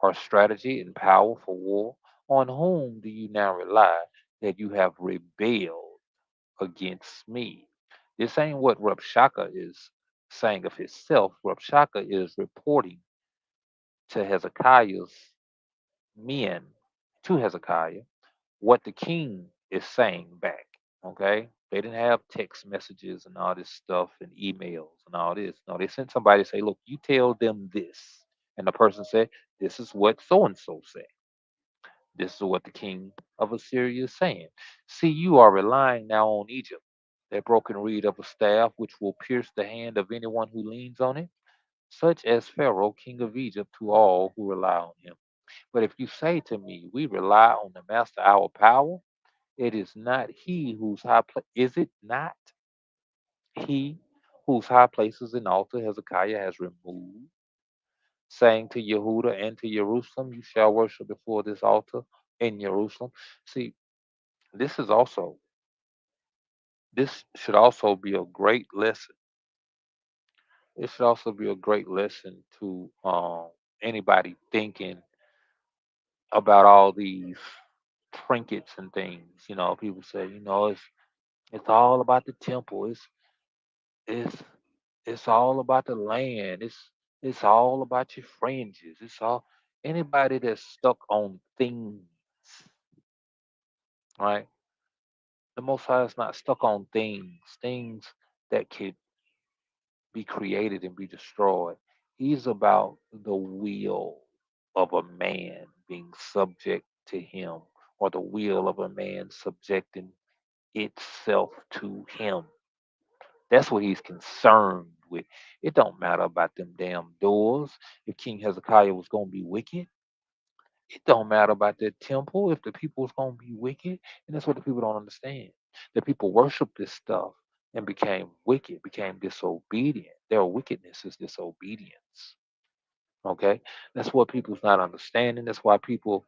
are strategy and power for war? On whom do you now rely that you have rebelled against me?" This ain't what Rabshakeh is saying of himself. Rabshakeh is reporting to Hezekiah's men, to Hezekiah, what the king is saying back. Okay, they didn't have text messages and all this stuff and emails and all this. No, they sent somebody to say, "Look, you tell them this," and the person said, "This is what so and so said. This is what the king of Assyria is saying. See, you are relying now on Egypt, that broken reed of a staff which will pierce the hand of anyone who leans on it, such as Pharaoh, king of Egypt, to all who rely on him. But if you say to me, we rily on the master our power, it is not he whose high place is it not he whose high places and altar Hezekiah has removed, saying to Yehuda and to Jerusalem, you shall worship before this altar in Jerusalem." See, this is also this should also be a great lesson. It should also be a great lesson to anybody thinking about all these trinkets and things. You know, people say, it's all about the temple. It's it's all about the land. It's all about your fringes. It's all anybody that's stuck on things, right? The Most High is not stuck on things that could be created and be destroyed. He's about the will of a man being subject to him, or the will of a man subjecting itself to him. That's what he's concerned with. It don't matter about them damn doors. If King Hezekiah was going to be wicked, it don't matter about that temple if the people was going to be wicked. And that's what the people don't understand. The people worship this stuff and became wicked, became disobedient. Their wickedness is disobedience. Okay? That's what people's not understanding. That's why people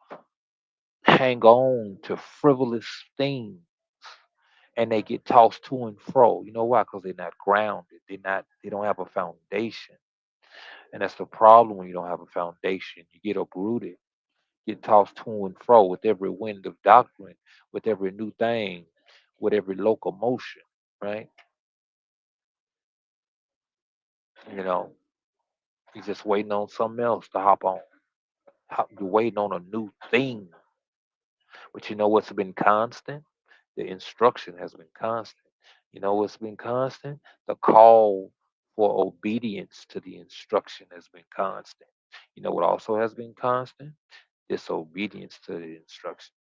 hang on to frivolous things and they get tossed to and fro. You know why? Because they're not grounded. They don't have a foundation. And that's the problem when you don't have a foundation. You get uprooted, get tossed to and fro with every wind of doctrine, with every new thing, with every locomotion, right? You know, you're just waiting on something else to hop on. You're waiting on a new thing. But you know what's been constant? The instruction has been constant. You know what's been constant? The call for obedience to the instruction has been constant. You know what also has been constant? Disobedience to the instruction.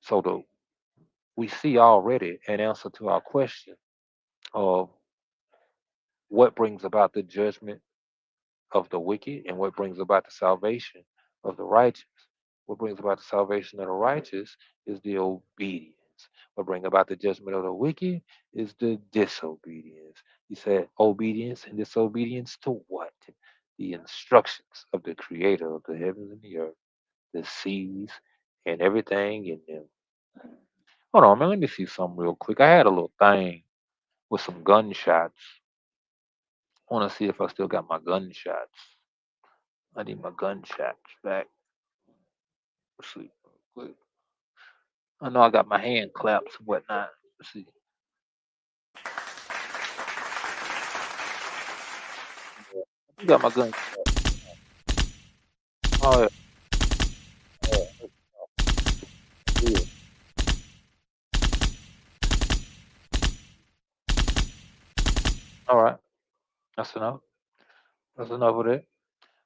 So we see already an answer to our question of what brings about the judgment of the wicked and what brings about the salvation of the righteous. What brings about the salvation of the righteous is the obedience. What brings about the judgment of the wicked is the disobedience. He said obedience and disobedience to what? The instructions of the creator of the heavens and the earth, the seas, and everything in them. Hold on, man. Let me see something real quick. I had a little thing with some gunshots. I want to see if I still got my gunshots. I need my gunshots back. Let's see real quick. I know I got my hand claps and whatnot. Let's see. You got my gun. Oh, yeah. Yeah. All right. That's enough. That's enough of that.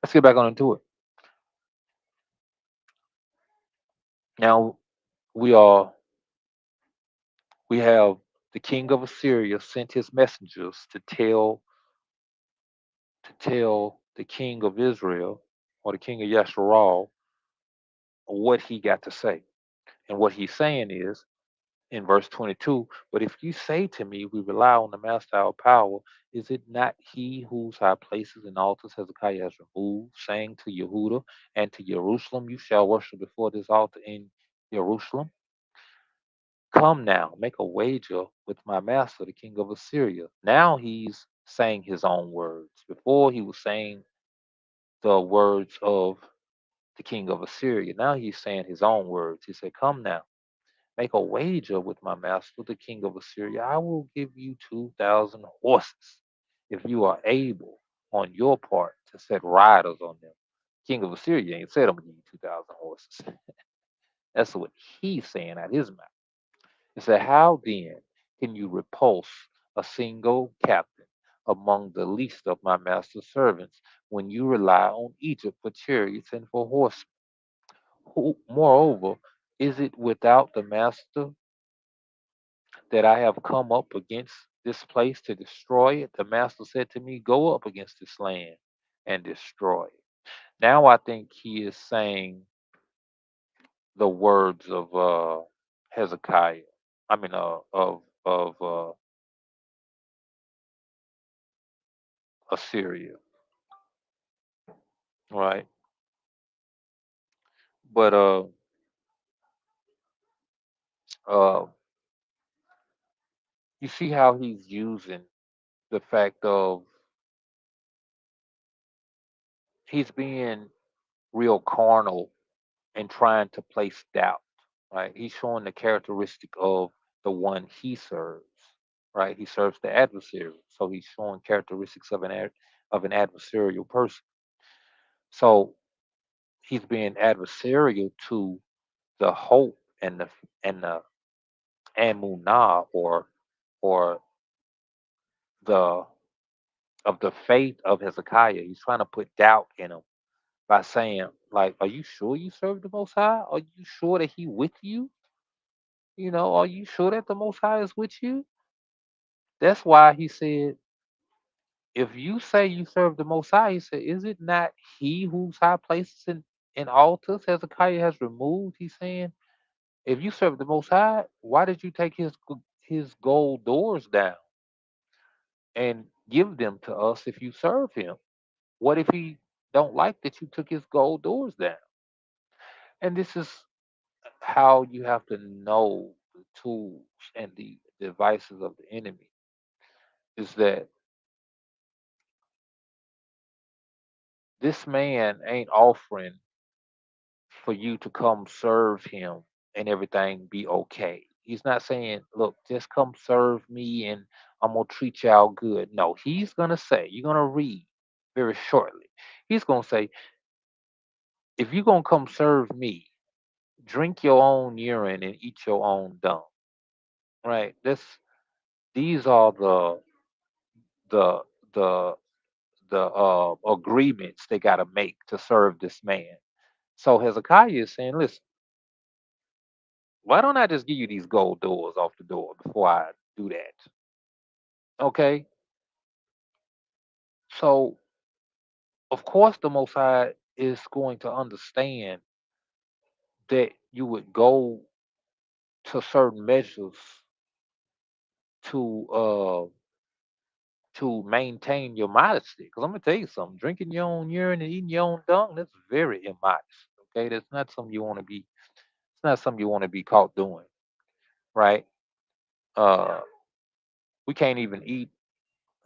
Let's get back on into it. Now we are we have the king of Assyria sent his messengers to tell the king of Israel or the king of Yasharal what he got to say. And what he's saying is in verse 22, but if you say to me, we rely on the master our power, is it not he whose high places and altars Hezekiah has removed, saying to Yehuda and to Jerusalem, you shall worship before this altar in Jerusalem? Come now, make a wager with my master, the king of Assyria. Now he's saying his own words. Before he was saying the words of the king of Assyria. Now he's saying his own words. He said, come now, make a wager with my master, the king of Assyria. I will give you 2,000 horses if you are able on your part to set riders on them. King of Assyria ain't said I'm gonna give you 2,000 horses. That's what he's saying out his mouth. He said, how then can you repulse a single captain among the least of my master's servants when you rely on Egypt for chariots and for horsemen? Who, moreover, is it without the master that I have come up against this place to destroy it? The master said to me, go up against this land and destroy it. Now I think he is saying the words of Hezekiah. I mean, of Assyria, right? But uh, you see how he's using the fact of he's being real carnal and trying to place doubt, right? He's showing the characteristic of the one he serves, right? He serves the adversary, so he's showing characteristics of an adversarial person. So he's being adversarial to the hope and the amunah or the of the faith of Hezekiah. He's trying to put doubt in him by saying, like, are you sure you serve the Most High? Are you sure that He with you? You know, are you sure that the Most High is with you? That's why he said, if you say you serve the Most High, he said, is it not He whose high places and altars Hezekiah has removed? He's saying, if you serve the Most High, why did you take his gold doors down and give them to us if you serve Him? What if He don't like that you took His gold doors down? And this is how you have to know the tools and the devices of the enemy is that this man ain't offering for you to come serve him and everything be okay. He's not saying, look, just come serve me and I'm going to treat y'all good. No, he's going to say, you're going to read very shortly. He's going to say, if you're going to come serve me, drink your own urine and eat your own dung. Right? These are the the the agreements they got to make to serve this man. So Hezekiah is saying, listen, why don't I just give you these gold doors off the door before I do that? Okay. So of course the Most High is going to understand that you would go to certain measures to to maintain your modesty. Because I'm gonna tell you something, drinking your own urine and eating your own dung, that's very immodest. Okay, that's not something you want to be. It's not something you want to be caught doing, right? Uh, we can't even eat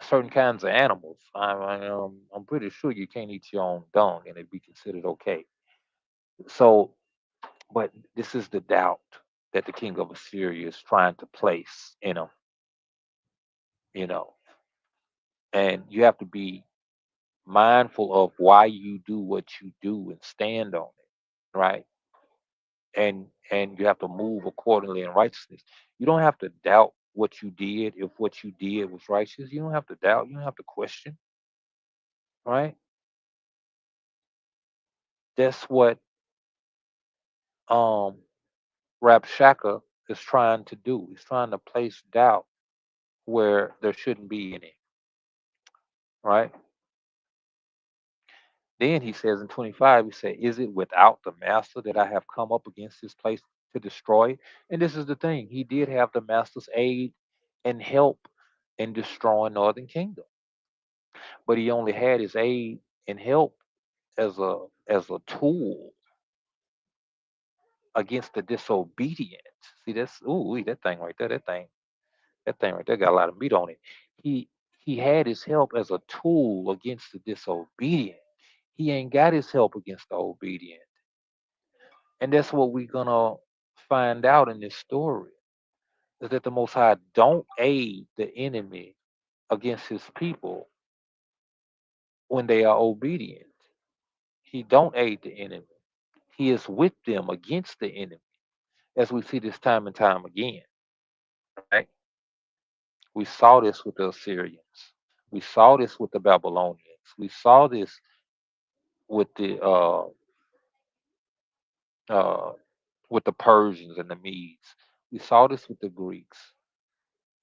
certain kinds of animals. I'm pretty sure you can't eat your own dung and it'd be considered okay. So, but this is the doubt that the king of Assyria is trying to place in him, you know, and you have to be mindful of why you do what you do and stand on it, right? And you have to move accordingly in righteousness. You don't have to doubt what you did if what you did was righteous. You don't have to doubt. You don't have to question, right? That's what um Rabshakeh is trying to do. He's trying to place doubt where there shouldn't be any, right? Then he says in 25, he said, is it without the master that I have come up against this place to destroy it? And this is the thing. He did have the master's aid and help in destroying Northern Kingdom. But he only had his aid and help as a tool against the disobedient. See, that's that thing right there, that thing right there got a lot of meat on it. He he had his help as a tool against the disobedient. He ain't got his help against the obedient. And that's what we're gonna find out in this story is that the Most High don't aid the enemy against his people when they are obedient. He don't aid the enemy. He is with them against the enemy, as we see this time and time again. Right? We saw this with the Assyrians. We saw this with the Babylonians. We saw this with uh, the Persians and the Medes. We saw this with the Greeks.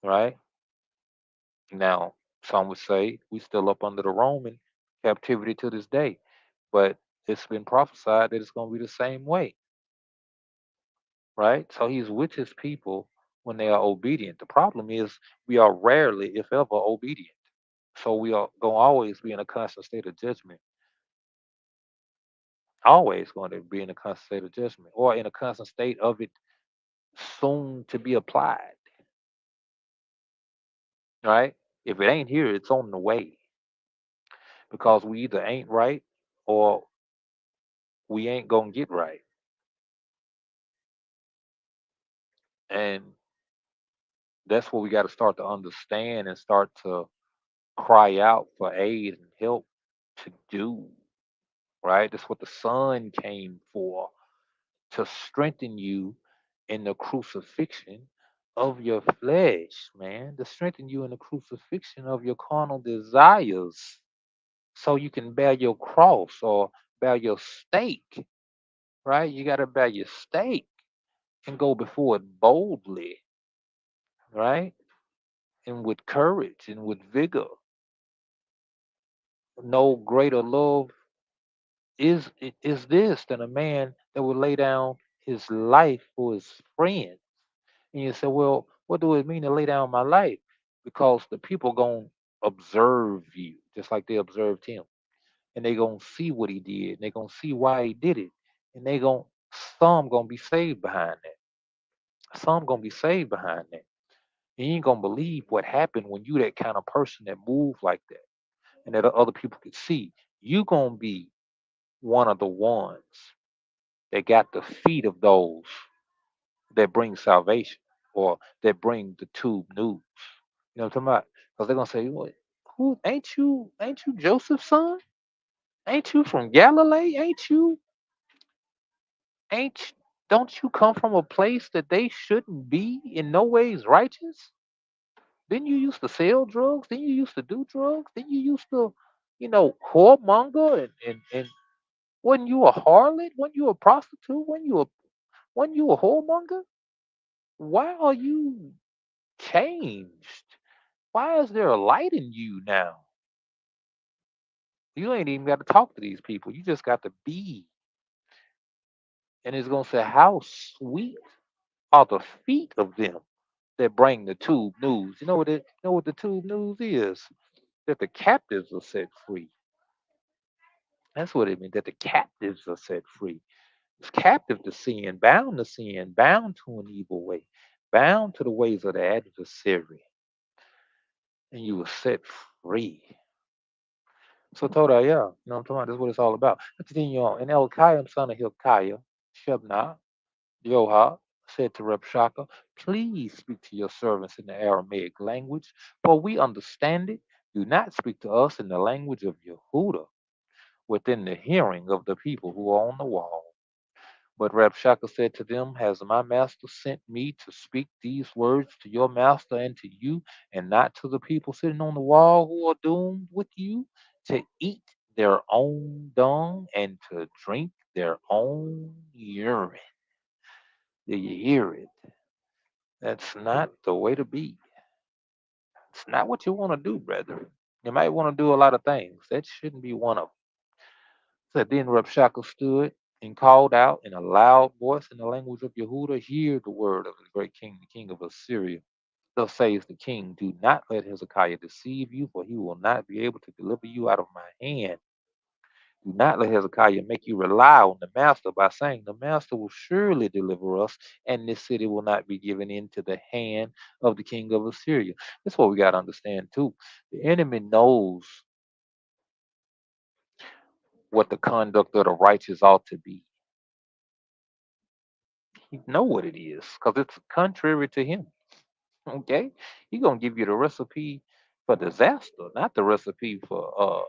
Right? Now, some would say we still up under the Roman captivity to this day, but it's been prophesied that it's going to be the same way, right? So he's with his people when they are obedient. The problem is we are rarely, if ever, obedient. So we are going to always be in a constant state of judgment, always going to be in a constant state of judgment or in a constant state of it soon to be applied, right? If it ain't here, it's on the way because we either ain't right or we ain't going to get right. And that's what we got to start to understand and start to cry out for aid and help to do, right? That's what the Son came for, to strengthen you in the crucifixion of your flesh, man, to strengthen you in the crucifixion of your carnal desires so you can bear your cross or bear your stake, right? You got to bear your stake and go before it boldly, right? And with courage and with vigor. No greater love is this than a man that would lay down his life for his friends. And you say, well, what do it mean to lay down my life? Because the people gonna observe you just like they observed him, and they gonna see what he did, and they gonna see why he did it, and they gonna some gonna be saved behind that. Some gonna be saved behind that. And you ain't gonna believe what happened when you that kind of person that move like that, and that other people could see. You gonna be one of the ones that got the feet of those that bring salvation or that bring the tube news. You know what I'm talking about? Because they're gonna say, "What? Who ain't you? Ain't you Joseph's son? Ain't you from Galilee? Ain't you? Ain't don't you come from a place that they shouldn't be in no ways righteous? Then you used to sell drugs. Then you used to do drugs. Then you used to, whoremonger and wasn't you a harlot? Wasn't you a prostitute? Wasn't you a whoremonger? Why are you changed? Why is there a light in you now? You ain't even got to talk to these people. You just got to be. And it's going to say, how sweet are the feet of them that bring the tube news. You know what the tube news is? That the captives are set free. That's what it means, that the captives are set free. It's captive to sin, bound to an evil way, bound to the ways of the adversary. And you were set free. So Toda, yeah, you know what I'm talking about? That's what it's all about. Continue on. And Elkiah, son of Hilkiah, Shebna, Yoha, said to Reb Shaka, please speak to your servants in the Aramaic language, for we understand it, Do not speak to us in the language of Yehuda within the hearing of the people who are on the wall. But Rabshakeh said to them, has my master sent me to speak these words to your master and to you, and not to the people sitting on the wall who are doomed with you, to eat their own dung and to drink their own urine? Do you hear it? That's not the way to be. It's not what you want to do, brother. You might want to do a lot of things. That shouldn't be one of them. So then Rabshakeh stood and called out in a loud voice in the language of Yehuda, hear the word of the great king, the king of Assyria. Thus says the king, do not let Hezekiah deceive you, for he will not be able to deliver you out of my hand. Do not let Hezekiah make you rely on the master by saying, the master will surely deliver us, and this city will not be given into the hand of the king of Assyria. That's what we got to understand too. The enemy knows what the conduct of the righteous ought to be. He know what it is because it's contrary to him. Okay, he gonna give you the recipe for disaster, not the recipe for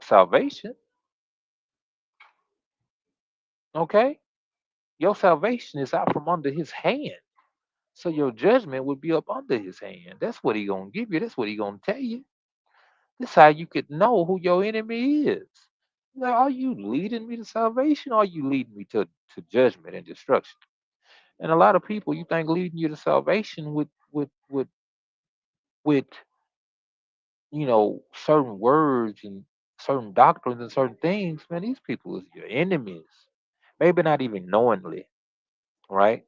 salvation. Okay, your salvation is out from under his hand, so your judgment would be up under his hand. That's what he gonna give you. That's what he gonna tell you. This how you could know who your enemy is. Like, are you leading me to salvation, or are you leading me to judgment and destruction? And a lot of people, you think leading you to salvation with certain words and certain doctrines and certain things, man, these people is your enemies. Maybe not even knowingly, right?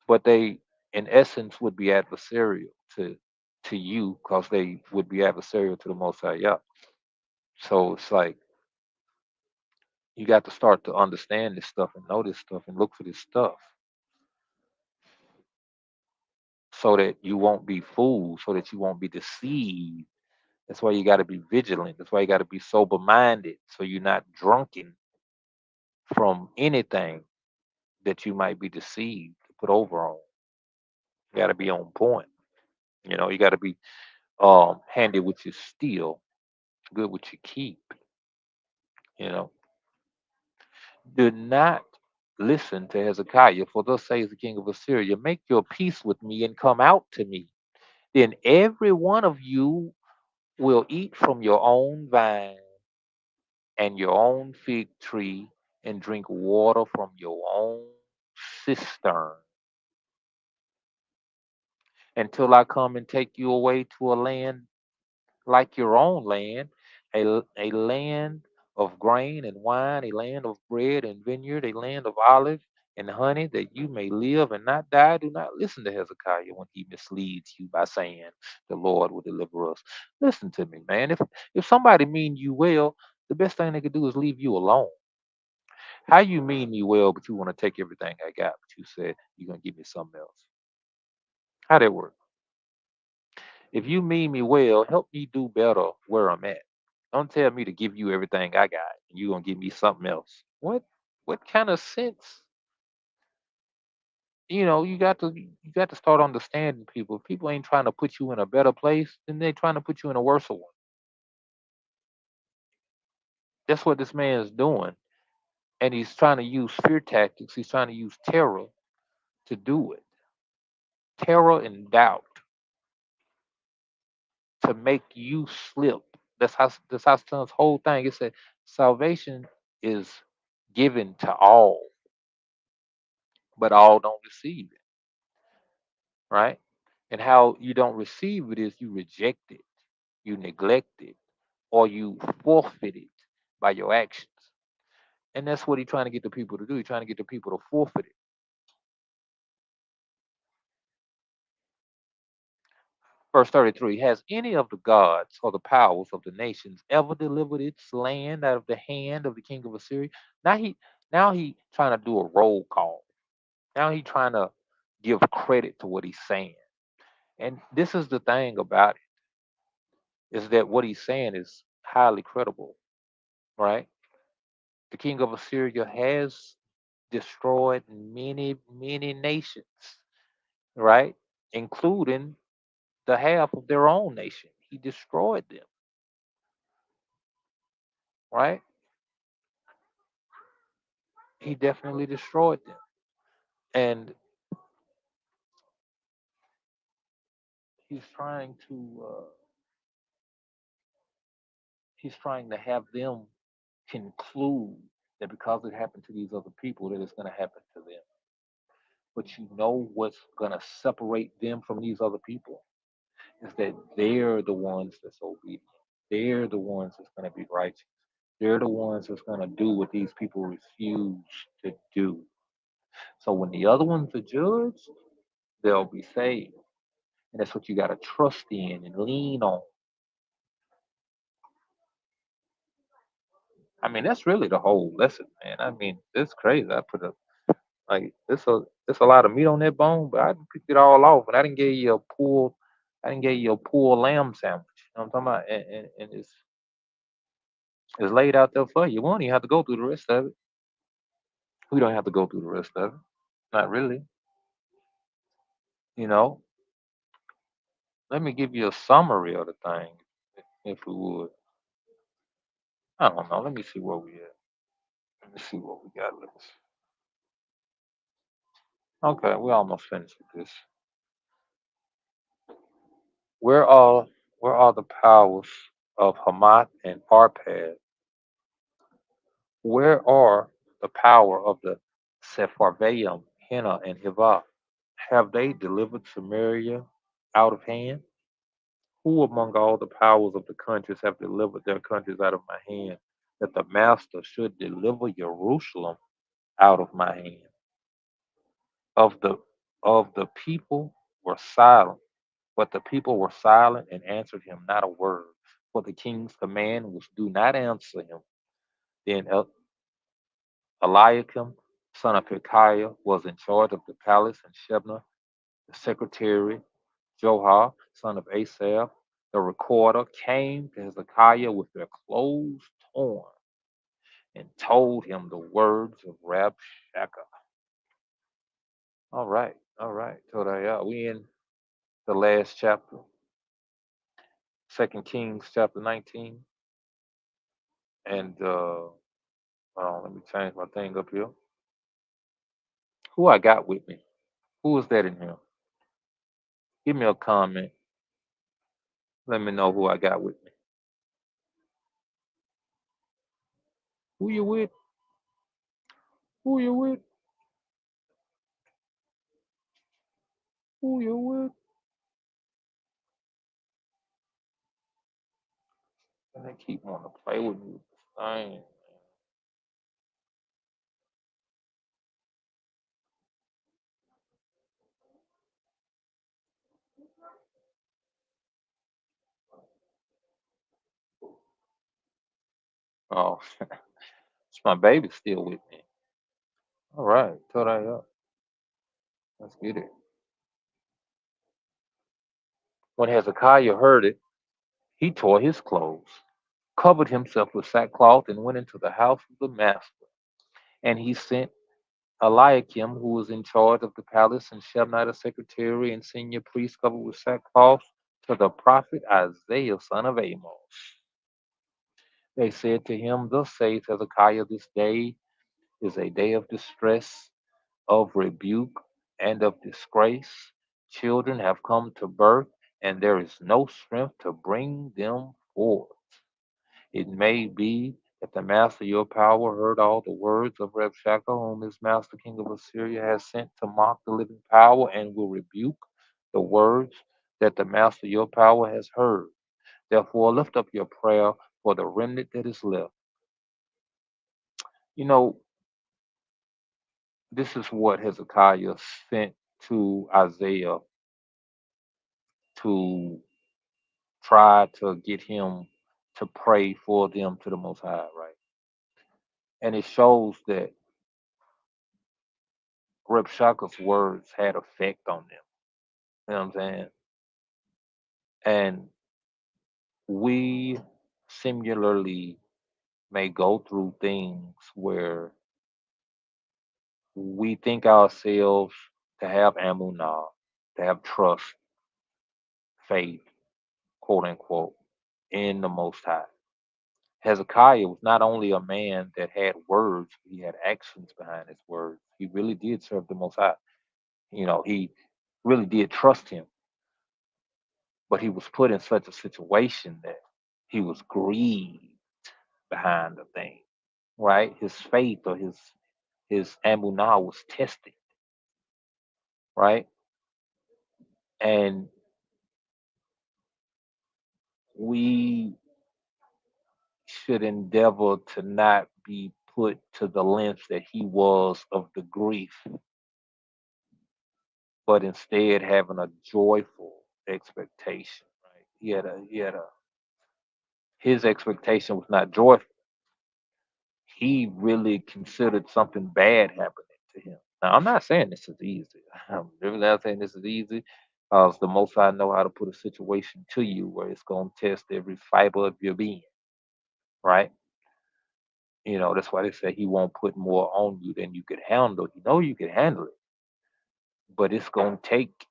But they, in essence, would be adversarial to you because they would be adversarial to the Most High. Yeah. So it's like you got to start to understand this stuff and know this stuff and look for this stuff so that you won't be fooled, so that you won't be deceived. That's why you got to be vigilant. That's why you got to be sober minded so you're not drunken from anything that you might be deceived to put over on. You got to be on point. You got to be handy with your steel, good with your keep. You know, do not listen to Hezekiah, for thus says the king of Assyria, make your peace with me and come out to me. Then every one of you will eat from your own vine and your own fig tree and drink water from your own cistern until I come and take you away to a land like your own land, a land of grain and wine, a land of bread and vineyard, a land of olive and honey, that you may live and not die. Do not listen to Hezekiah when he misleads you by saying the Lord will deliver us. Listen to me, man. If somebody mean you well, the best thing they could do is leave you alone. How you mean me well, but you want to take everything I got, but you said you're gonna give me something else? How that work? If you mean me well, help me do better where I'm at. Don't tell me to give you everything I got and you gonna give me something else. What kind of sense? You got to start understanding people. If people ain't trying to put you in a better place, then they're trying to put you in a worse one. That's what this man is doing. And he's trying to use fear tactics. He's trying to use terror to do it. Terror and doubt to make you slip. That's how Son's whole thing. It said salvation is given to all, but all don't receive it, right? And how you don't receive it is you reject it, you neglect it, or you forfeit it by your actions. And that's what he's trying to get the people to do. He's trying to get the people to forfeit it. Verse 33, has any of the gods or the powers of the nations ever delivered its land out of the hand of the king of Assyria? Now he trying to do a roll call. Now he trying to give credit to what he's saying. And this is the thing about it, is that what he's saying is highly credible, right? The king of Assyria has destroyed many, many nations, right? Including the half of their own nation. He destroyed them, right? He definitely destroyed them. And he's trying to have them conclude that because it happened to these other people, that it's going to happen to them. But you know what's going to separate them from these other people is that they're the ones that's obedient. They're the ones that's going to be righteous. They're the ones that's going to do what these people refuse to do. So when the other ones are judged, they'll be saved. And that's what you got to trust in and lean on. I mean, that's really the whole lesson, man. I mean, it's crazy. I put a like it's a lot of meat on that bone, but I picked it all off, and I didn't give you a pulled lamb sandwich. You know what I'm talking about? And it's laid out there for you. You won't even have to go through the rest of it. We don't have to go through the rest of it. Not really. You know. Let me give you a summary of the thing, if we would. I don't know. Let me see where we at. Let me see what we got left. Okay, we almost finished with this. Where are where are the powers of Hamat and Arpad? Where are the power of the Sepharvaim, Hena, and Hiva? Have they delivered Samaria out of hand? Who among all the powers of the countries have delivered their countries out of my hand, that the master should deliver Jerusalem out of my hand? Of the people were silent, but the people were silent and answered him not a word. For the king's command was, do not answer him. Then Eliakim, son of Hilkiah, was in charge of the palace, and Shebna, the secretary, Johar, son of Asaph, the recorder, came to Hezekiah with their clothes torn and told him the words of Rabshakeh. All right. Todayah. We in the last chapter, 2 Kings chapter 19. And let me change my thing up here. Who I got with me? Who is that in here? Give me a comment. Let me know who I got with me. Who you with? Who you with? Who you with? And they keep wanting to play with me with this thing. Oh, it's my baby still with me. All right, thought I up. Let's get it. When Hezekiah heard it, he tore his clothes, covered himself with sackcloth, and went into the house of the master. And he sent Eliakim, who was in charge of the palace, and Shebna, the secretary, and senior priest covered with sackcloth, to the prophet Isaiah, son of Amos. They said to him, thus saith Hezekiah, this day is a day of distress, of rebuke, and of disgrace. Children have come to birth, and there is no strength to bring them forth. It may be that the master your power heard all the words of Rabshakeh, whom his master king of Assyria has sent to mock the living power, and will rebuke the words that the master your power has heard. Therefore, lift up your prayer for the remnant that is left. You know, this is what Hezekiah sent to Isaiah to try to get him to pray for them to the Most High, right? And it shows that Reb Shaka's words had effect on them. You know what I'm saying? And we similarly may go through things where we think ourselves to have amunah, to have trust, faith, quote unquote, in the Most High. Hezekiah was not only a man that had words, he had actions behind his words. He really did serve the Most High. He really did trust him, but he was put in such a situation that he was grieved behind the thing, right? His faith or his amunah was tested, right? And we should endeavor to not be put to the length that he was of the grief, but instead having a joyful expectation. Right? His expectation was not joyful. He really considered something bad happening to him. Now, I'm not saying this is easy. I'm really not saying this is easy, because the Most High know how to put a situation to you where it's going to test every fiber of your being, right? That's why they say He won't put more on you than you could handle. You can handle it, but it's going to take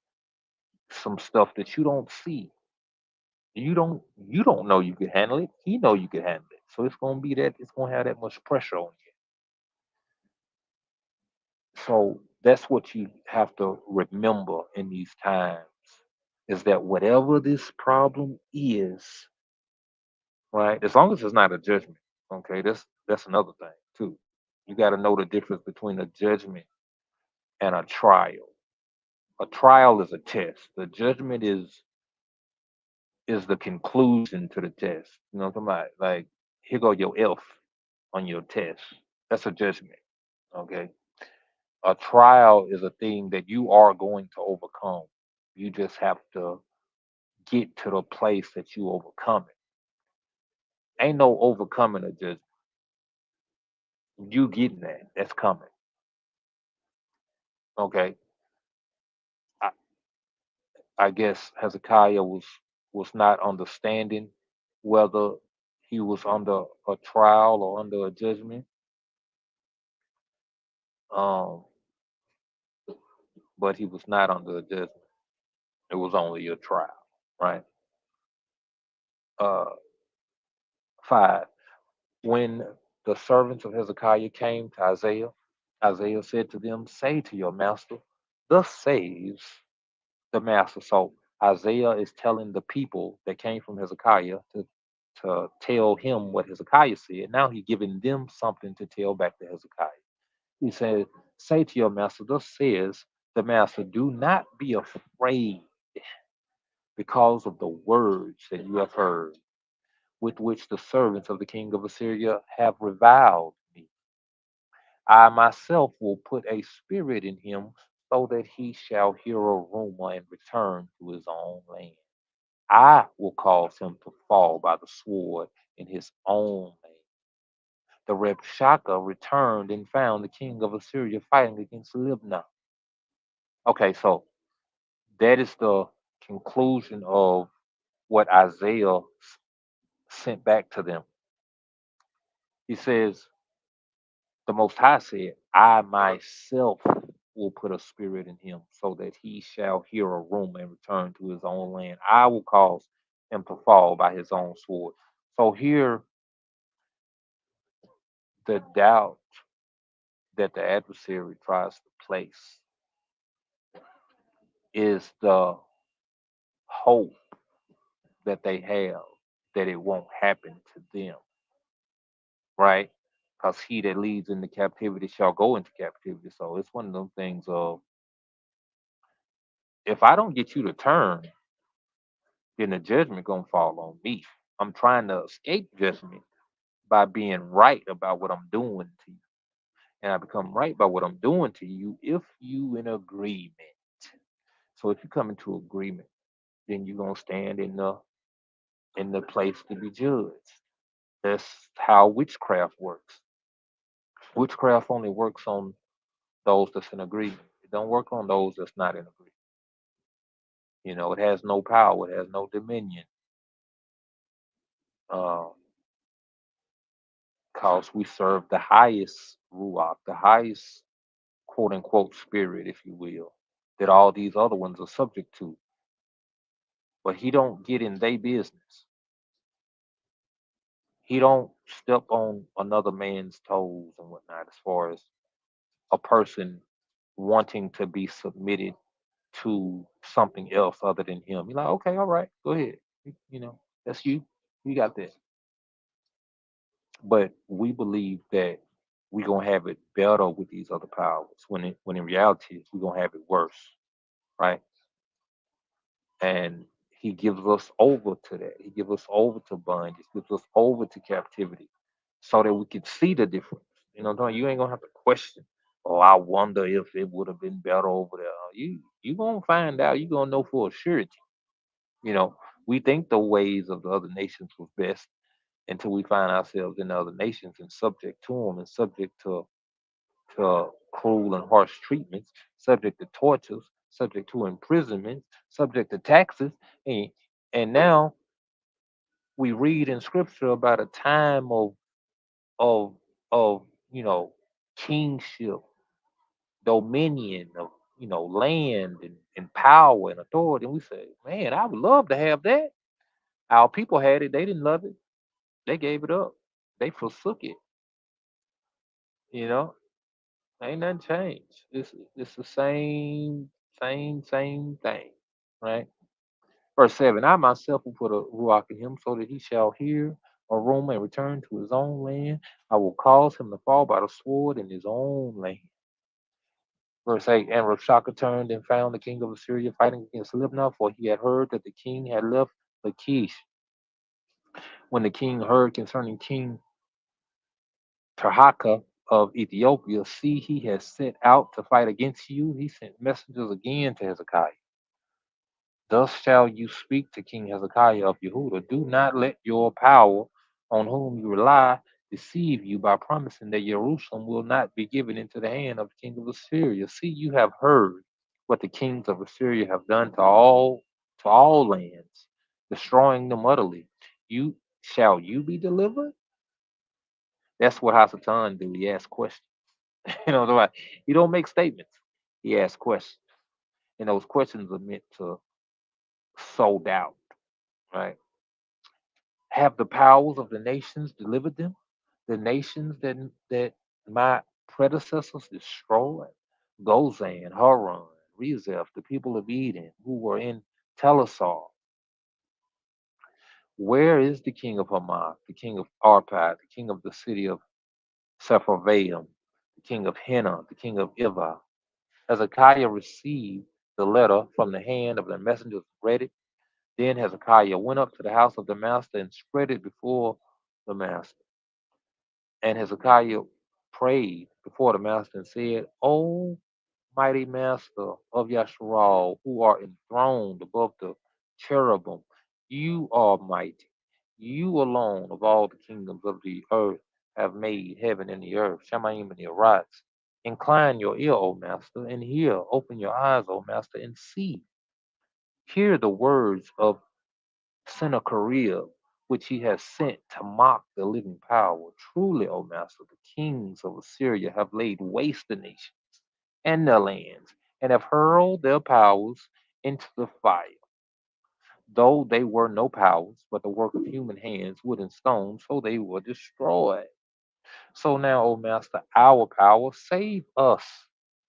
some stuff that you don't see. You don't know you can handle it. He know you can handle it. So it's going to be that it's going to have that much pressure on you. So that's what you have to remember in these times, is that whatever this problem is, right? As long as it's not a judgment, okay, that's another thing too. You got to know the difference between a judgment and a trial. A trial is a test. The judgment is the conclusion to the test. You know what I'm talking about? Like, here go your F on your test. That's a judgment. Okay. A trial is a thing that you are going to overcome. You just have to get to the place that you overcome it. Ain't no overcoming a judgment. You getting that. That's coming. Okay. I, I guess Hezekiah was not understanding whether he was under a trial or under a judgment. Um, but he was not under a judgment. It was only a trial, right? Uh, 5. When the servants of Hezekiah came to Isaiah, Isaiah said to them, "Say to your master, thus says the master." So Isaiah is telling the people that came from Hezekiah to tell him what Hezekiah said. Now he's giving them something to tell back to Hezekiah. He said, "Say to your master, thus says the master, do not be afraid because of the words that you have heard, with which the servants of the king of Assyria have reviled me. I myself will put a spirit in him, so that he shall hear a rumor and return to his own land. I will cause him to fall by the sword in his own land." The Rebshakeh returned and found the king of Assyria fighting against Libnah. Okay, so that is the conclusion of what Isaiah sent back to them. He says, the Most High said, "I myself will put a spirit in him, so that he shall hear a rumor and return to his own land. I will cause him to fall by his own sword." So here, the doubt that the adversary tries to place is the hope that they have that it won't happen to them, right? Because he that leads into captivity shall go into captivity. So it's one of them things of, if I don't get you to turn, then the judgment gonna fall on me. I'm trying to escape judgment by being right about what I'm doing to you. And I become right by what I'm doing to you if you in agreement. So if you come into agreement, then you're gonna stand in the place to be judged. That's how witchcraft works. Witchcraft only works on those that's in agreement. It don't work on those that's not in agreement. It has no power, it has no dominion. Because we serve the highest ruach, the highest quote unquote spirit, if you will, that all these other ones are subject to. but he don't get in their business. He don't step on another man's toes and whatnot as far as a person wanting to be submitted to something else other than him. You're like, okay, all right, go ahead. That's you. You got that. But we believe that we're gonna have it better with these other powers when in reality we're gonna have it worse, right? And he gives us over to that. He gives us over to bondage, gives us over to captivity, so that we can see the difference. You ain't gonna have to question. Oh, I wonder if it would have been better over there. You gonna find out. You gonna know for a surety. You know, we think the ways of the other nations was best until we find ourselves in the other nations and subject to them and subject to cruel and harsh treatments, subject to tortures, subject to imprisonment, subject to taxes, and and now we read in scripture about a time of of kingship, dominion, of land and power and authority. And we say, man, I would love to have that. Our people had it, they didn't love it, they gave it up, they forsook it. You know, ain't nothing changed. It's the same thing, right? Verse 7, I myself will put a ruach in him so that he shall hear aroma and return to his own land. I will cause him to fall by the sword in his own land. Verse 8, and Rabshakeh turned and found the king of Assyria fighting against Libnah, for he had heard that the king had left Lachish. When the king heard concerning King Tirhakah of Ethiopia, see, he has set out to fight against you. He sent messengers again to Hezekiah. Thus shall you speak to King Hezekiah of Yehuda. Do not let your power, on whom you rely, deceive you by promising that Jerusalem will not be given into the hand of the king of Assyria. See, you have heard what the kings of Assyria have done to all lands, destroying them utterly. You be delivered? That's what Hasatan do. He asks questions. Right? He don't make statements. He asks questions. And those questions are meant to sow doubt, right? Have the powers of the nations delivered them? The nations that my predecessors destroyed? Gozan, Haran, Rezeph, the people of Eden who were in Telassar. Where is the king of Hamath, the king of Arpad, the king of the city of Sepharvaim, the king of Henna, the king of Ivah? Hezekiah received the letter from the hand of the messengers, read it. Then Hezekiah went up to the house of the master and spread it before the master. And Hezekiah prayed before the master and said, O mighty master of Yasharal, who are enthroned above the cherubim, you are mighty. You alone of all the kingdoms of the earth have made heaven and the earth, Shemaim and the Arats. Incline your ear, O master, and hear. Open your eyes, O master, and see. Hear the words of Sennacherib, which he has sent to mock the living power. Truly, O master, the kings of Assyria have laid waste the nations and their lands, and have hurled their powers into the fire. Though they were no powers, but the work of human hands, wood and stone, so they were destroyed. So now, O master, our power, save us,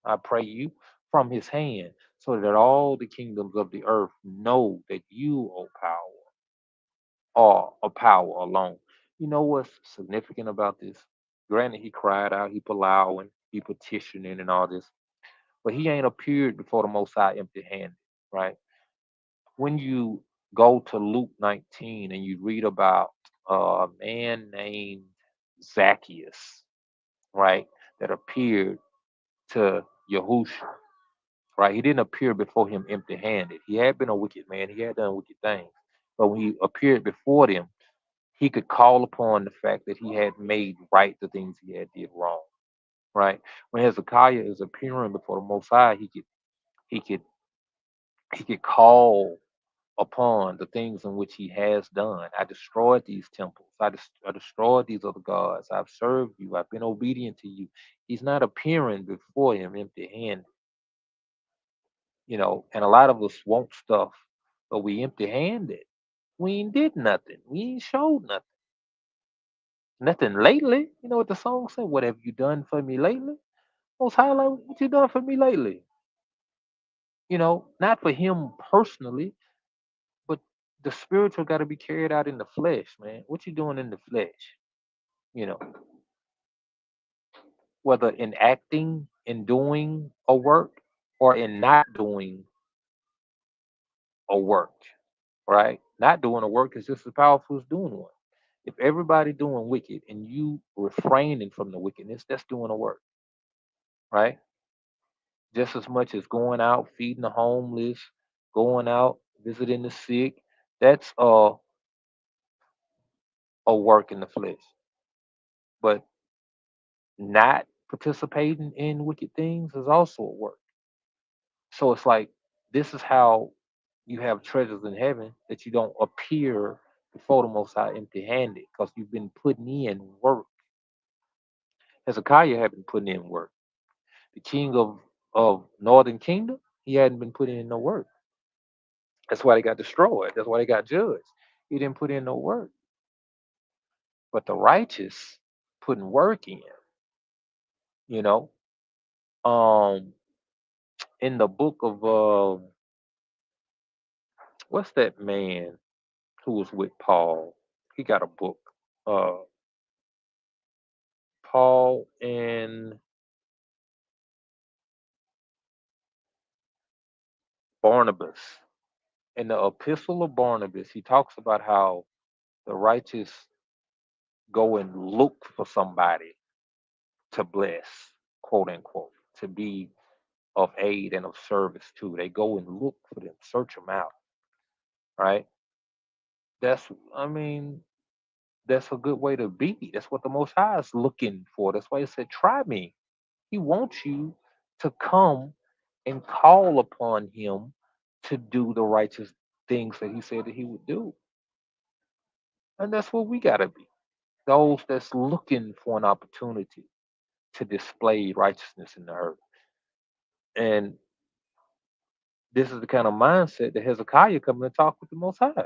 I pray you, from his hand, so that all the kingdoms of the earth know that you, O power, are a power alone. You know what's significant about this? Granted, he cried out, he plowing, he petitioning, and all this, but he ain't appeared before the Most High empty-handed, right? When you go to Luke 19 and you read about a man named Zacchaeus, right, that appeared to Yahusha, right? He didn't appear before him empty-handed. He had been a wicked man. He had done wicked things, but when he appeared before them, he could call upon the fact that he had made right the things he had did wrong. Right? When Hezekiah is appearing before the Most High, he could he could call upon the things in which he has done. I destroyed these temples. I destroyed these other gods. I've served you. I've been obedient to you. He's not appearing before him empty-handed. And a lot of us want stuff but we empty-handed. We ain't did nothing. We ain't showed nothing. Nothing lately. You know what the song said? What have you done for me lately? Most highlight, what you done for me lately? You know, not for him personally, but the spiritual got to be carried out in the flesh, man. What you doing in the flesh? You know, whether in acting, in doing a work, or in not doing a work, right? Not doing a work is just as powerful as doing one. If everybody doing wicked and you refraining from the wickedness, that's doing a work, right? Just as much as going out, feeding the homeless, going out, visiting the sick, that's a work in the flesh. But not participating in wicked things is also a work. So it's like this is how you have treasures in heaven that you don't appear before the Most High empty-handed because you've been putting in work. Hezekiah had been putting in work. The king of Northern Kingdom, he hadn't been putting in no work. That's why they got destroyed. That's why they got judged. He didn't put in no work. But the righteous putting work in, you know. Um, in the book of what's that man who was with Paul? He got a book. Uh, Paul and Barnabas. In the epistle of Barnabas, he talks about how the righteous go and look for somebody to bless, quote unquote, to be of aid and of service to. They go and look for them, search them out, right? That's, I mean, that's a good way to be. That's what the Most High is looking for. That's why He said, "Try me." He wants you to come and call upon Him to do the righteous things that He said that He would do, and that's what we gotta be. Those that's looking for an opportunity to display righteousness in the earth, and this is the kind of mindset that Hezekiah coming to talk with the Most High.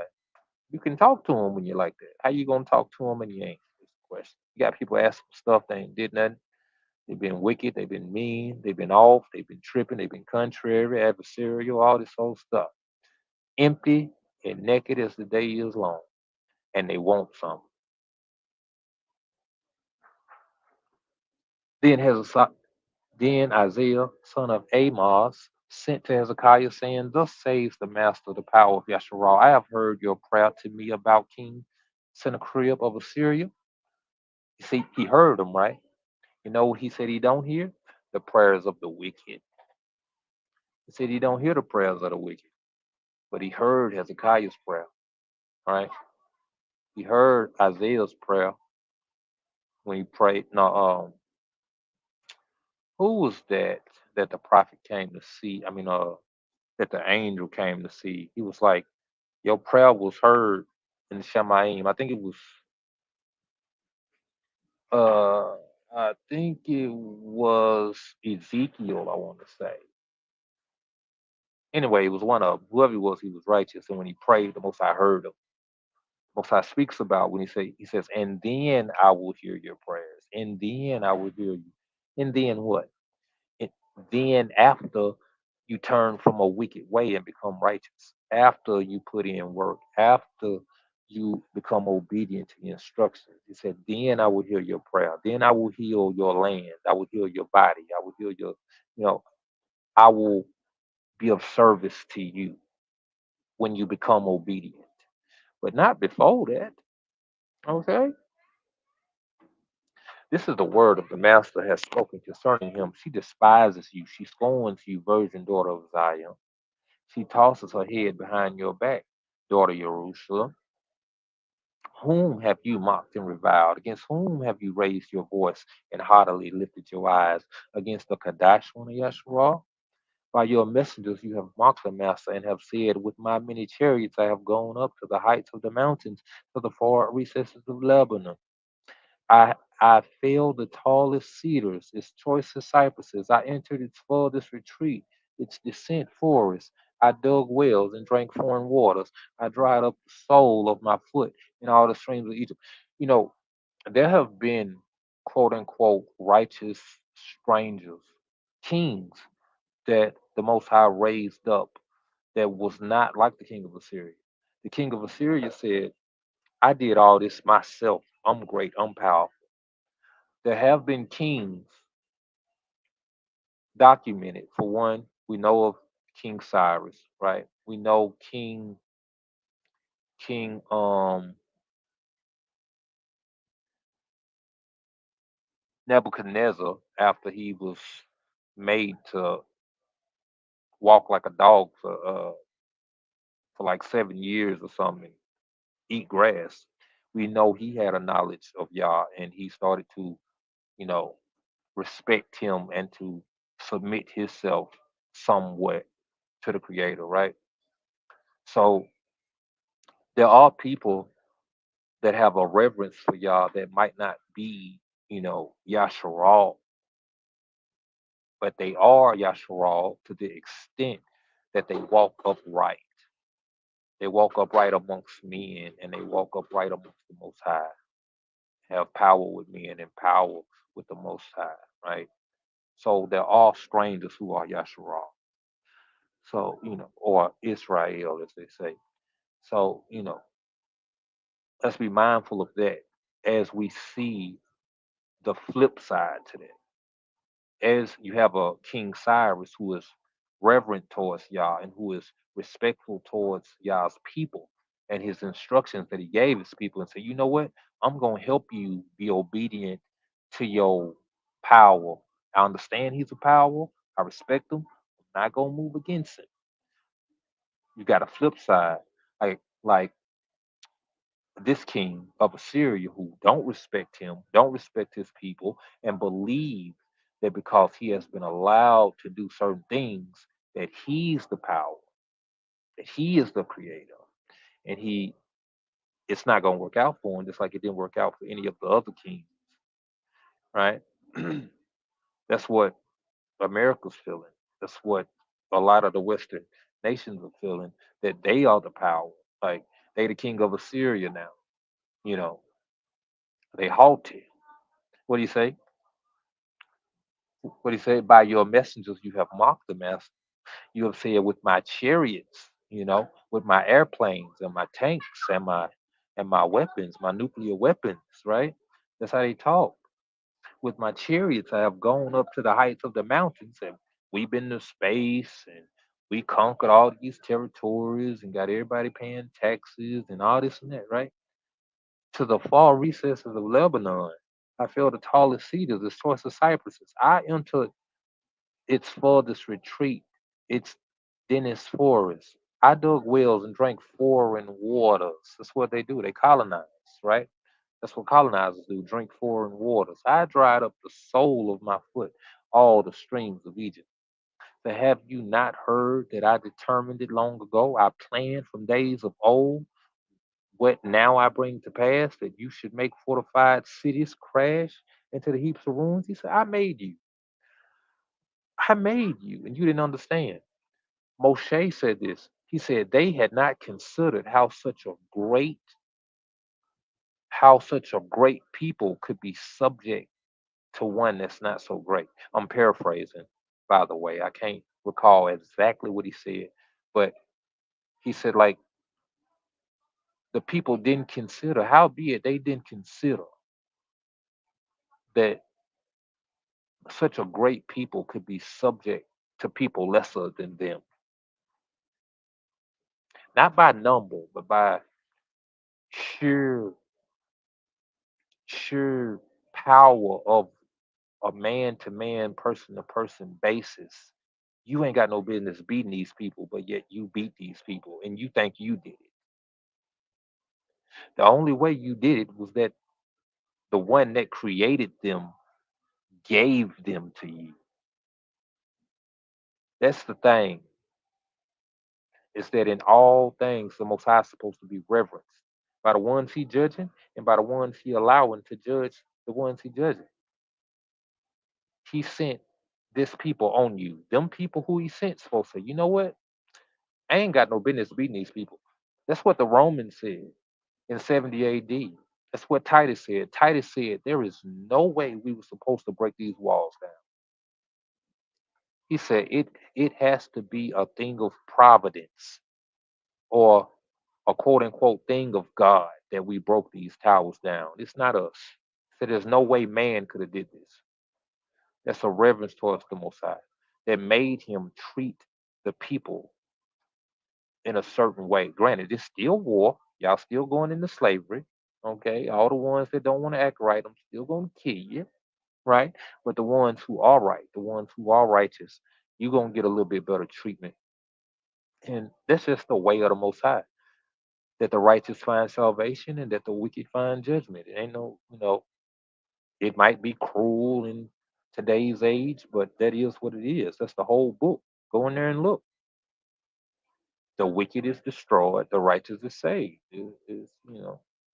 You can talk to him when you're like that. How you gonna talk to him and you ain't? Is the question. You got people asking stuff they ain't did nothing. They've been wicked. They've been mean. They've been off. They've been tripping. They've been contrary, adversarial, all this whole stuff. Empty and naked as the day is long, and they want something. Then Hezekiah, then Isaiah, son of Amos, sent to Hezekiah, saying, "Thus says the Master, the power of Yasharal, I have heard your prayer to me about King Sennacherib of Assyria." You see, he heard him, right? You know what he said he don't hear? The prayers of the wicked. He said he don't hear the prayers of the wicked, but he heard Hezekiah's prayer, right? He heard Isaiah's prayer when he prayed. No, who was that the prophet came to see? I mean, that the angel came to see. He was like, "Your prayer was heard in Shemaim." I think it was. Uh, I think it was Ezekiel. I want to say. Anyway, it was one of whoever he was. He was righteous, and when he prayed, the Most High heard him. Most High speaks about when he says, "And then I will hear your prayers, and then I will hear you." And then what? And then after you turn from a wicked way and become righteous, after you put in work, after you become obedient to the instructions, he said, "Then I will hear your prayer. Then I will heal your land. I will heal your body. I will heal your, you know, I will be of service to you when you become obedient, but not before that." Okay. This is the word of the master has spoken concerning him. She despises you. She scorns you, virgin daughter of Zion. She tosses her head behind your back, daughter Jerusalem. Whom have you mocked and reviled? Against whom have you raised your voice and haughtily lifted your eyes? Against the Kadash one of Yeshua? By your messengers you have mocked the master and have said, "With my many chariots I have gone up to the heights of the mountains, to the far recesses of Lebanon. I felled the tallest cedars, its choicest cypresses. I entered its furthest retreat, its descent forest. I dug wells and drank foreign waters. I dried up the sole of my foot in all the streams of Egypt. You know, there have been quote unquote righteous strangers, kings that the Most High raised up that was not like the king of Assyria. The king of Assyria said, I did all this myself. I'm great. I'm powerful. There have been kings documented. For one, we know of King Cyrus, right? We know King Nebuchadnezzar after he was made to walk like a dog for like 7 years or something, eat grass. We know he had a knowledge of Yah and he started to, you know, respect him and to submit himself somewhat to the creator, right? So there are people that have a reverence for Yah that might not be, Yasharal, but they are Yasharal to the extent that they walk upright. They walk upright amongst men and they walk upright amongst the Most High, have power with men and power with the Most High, right? So there are strangers who are Yasharal. So, or Israel, as they say. So, let's be mindful of that as we see the flip side to that. As you have a King Cyrus who is reverent towards Yah and who is respectful towards Yah's people and his instructions that he gave his people and say, you know what? I'm going to help you be obedient to your power. I understand he's a power. I respect him. I'm not going to move against him. You got a flip side. Like this king of Assyria who don't respect him, don't respect his people, and believe that because he has been allowed to do certain things, that he's the power, that he is the creator, and it's not going to work out for him, just like it didn't work out for any of the other kings, right? That's what America's feeling. That's what a lot of the Western nations are feeling, that they are the power. Like they the king of Assyria now, you know, they haughty. What do you say? What he said, by your messengers you have mocked the master. You have said with my chariots, with my airplanes and my tanks and my weapons, my nuclear weapons, right? That's how they talk. With my chariots, I have gone up to the heights of the mountains and we've been to space and we conquered all these territories and got everybody paying taxes and all this and that, right? To the far recesses of Lebanon, I fell the tallest cedars, the source of cypresses. I entered its farthest retreat, its densest forest. I dug wells and drank foreign waters. That's what they do. They colonize, right? That's what colonizers do, drink foreign waters. I dried up the sole of my foot, all the streams of Egypt. So have you not heard that I determined it long ago? I planned from days of old what now I bring to pass, that you should make fortified cities crash into the heaps of ruins. He said, I made you. I made you, and you didn't understand. Moshe said this. He said they had not considered how such a great people could be subject to one that's not so great. I'm paraphrasing, by the way. I can't recall exactly what he said, but he said like the people didn't consider, howbeit they didn't consider that such a great people could be subject to people lesser than them, not by number, but by sheer sheer power of a man to man, person to person basis. You ain't got no business beating these people, but yet you beat these people and you think you did it. The only way you did it was that the one that created them gave them to you. That's the thing, is that in all things, the Most High is supposed to be reverenced by the ones he judging and by the ones he allowing to judge the ones he judging. He sent this people on you. Them people who he sent supposed to say, you know what? I ain't got no business beating these people. That's what the Romans said in 70 AD. That's what Titus said. Titus said there is no way we were supposed to break these walls down. He said it has to be a thing of providence or a quote unquote thing of God that we broke these towers down. It's not us. So there's no way man could have did this. That's a reverence towards the Most High that made him treat the people in a certain way. Granted, it's still war. Y'all still going into slavery. Okay. All the ones that don't want to act right, I'm still going to kill you. Right. But the ones who are right, the ones who are righteous, you're going to get a little bit better treatment. And that's just the way of the Most High. That the righteous find salvation and that the wicked find judgment. It ain't no, it might be cruel in today's age, but that is what it is. That's the whole book. Go in there and look. The wicked is destroyed, the righteous is saved.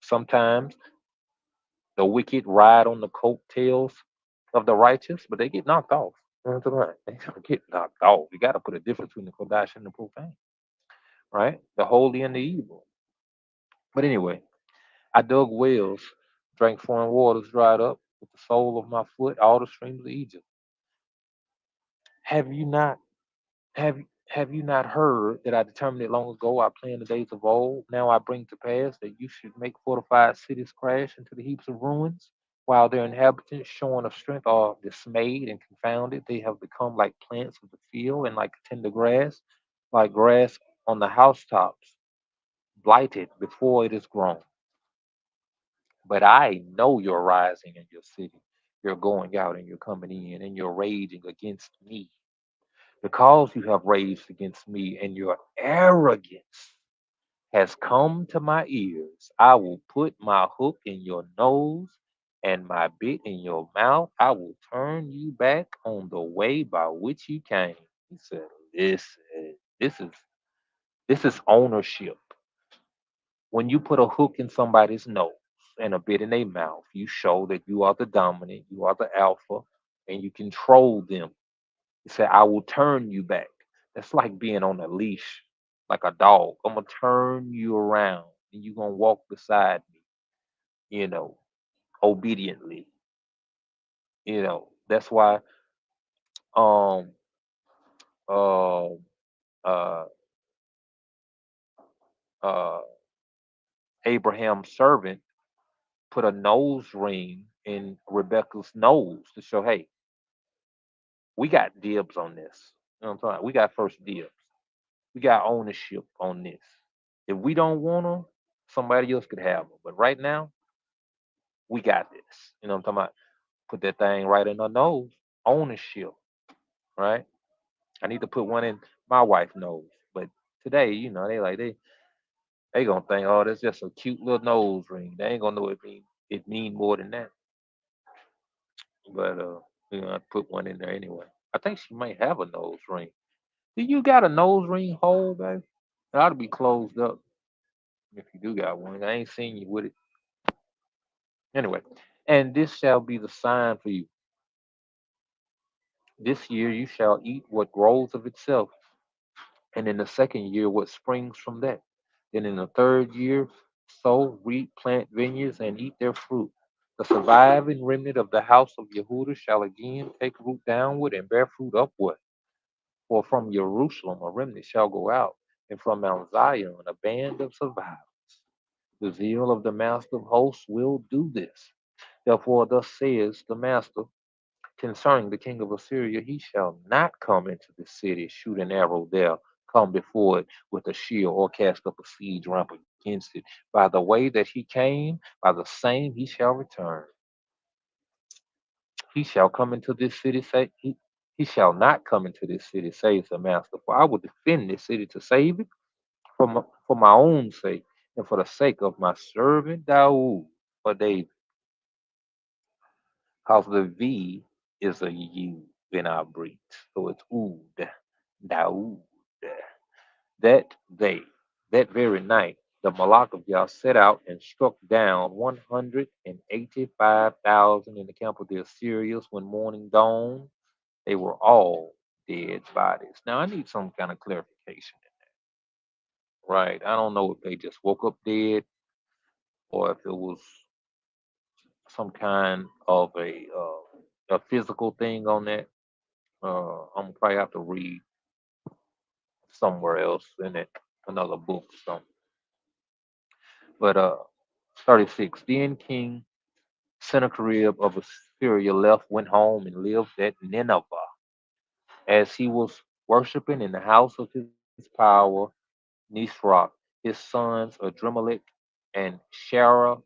Sometimes the wicked ride on the coattails of the righteous, but they get knocked off. You know what I'm talking about? They get knocked off. You got to put a difference between the Kodash and the profane, right? The holy and the evil. But anyway, I dug wells, drank foreign waters, dried up with the sole of my foot, all the streams of Egypt. Have you not Have have you not heard that I determined it long ago? I planned the days of old. Now I bring to pass that you should make fortified cities crash into the heaps of ruins, while their inhabitants, shorn of strength, are dismayed and confounded. They have become like plants of the field and like tender grass, like grass on the housetops, blighted before it is grown. But I know you're rising in your city. You're going out and you're coming in, and you're raging against me. Because you have raged against me and your arrogance has come to my ears, I will put my hook in your nose and my bit in your mouth. I will turn you back on the way by which you came. He said, listen, this is ownership. When you put a hook in somebody's nose and a bit in their mouth, you show that you are the dominant, you are the alpha, and you control them. He said, I will turn you back. That's like being on a leash, like a dog. I'm going to turn you around and you're going to walk beside me, you know, obediently. That's why um uh uh uh Abraham's servant put a nose ring in Rebecca's nose to show, hey, we got dibs on this. You know what I'm talking about? We got first dibs. We got ownership on this. If we don't want them, somebody else could have them. But right now, we got this. You know what I'm talking about? Put that thing right in her nose. Ownership, right? I need to put one in my wife's nose. But today, they gonna think, oh, that's just a cute little nose ring. They ain't gonna know it mean more than that. But we're gonna put one in there anyway. I think she might have a nose ring. Do you got a nose ring hole, babe? It ought to be closed up if you do got one. I ain't seen you with it. Anyway, and this shall be the sign for you. This year you shall eat what grows of itself, and in the second year what springs from that. Then in the third year sow, reap, plant vineyards, and eat their fruit. The surviving remnant of the house of Yehuda shall again take root downward and bear fruit upward. For from Jerusalem a remnant shall go out, and from Mount Zion a band of survivors. The zeal of the master of hosts will do this. Therefore, thus says the master concerning the king of Assyria, he shall not come into the city, shoot an arrow there, come before it with a shield, or cast up a siege ramp against it. By the way that he came, by the same he shall return. He shall come into this city, he shall not come into this city, says the master. For I will defend this city to save it for my own sake, and for the sake of my servant Daoud, for David. Because the V is a U in our breed. So it's Ood, Daoud. That day, that very night, the Malak of Yah set out and struck down 185,000 in the camp of the Assyrians. When morning dawned, they were all dead bodies. Now, I need some kind of clarification. right? I don't know if they just woke up dead or if it was some kind of a physical thing on that. I'm gonna probably have to read somewhere else in it, another book or something. But 36. Then King Sennacherib of Assyria left, went home, and lived at Nineveh. As he was worshiping in the house of his power, Nisroch, his sons Adremelech and Sharezer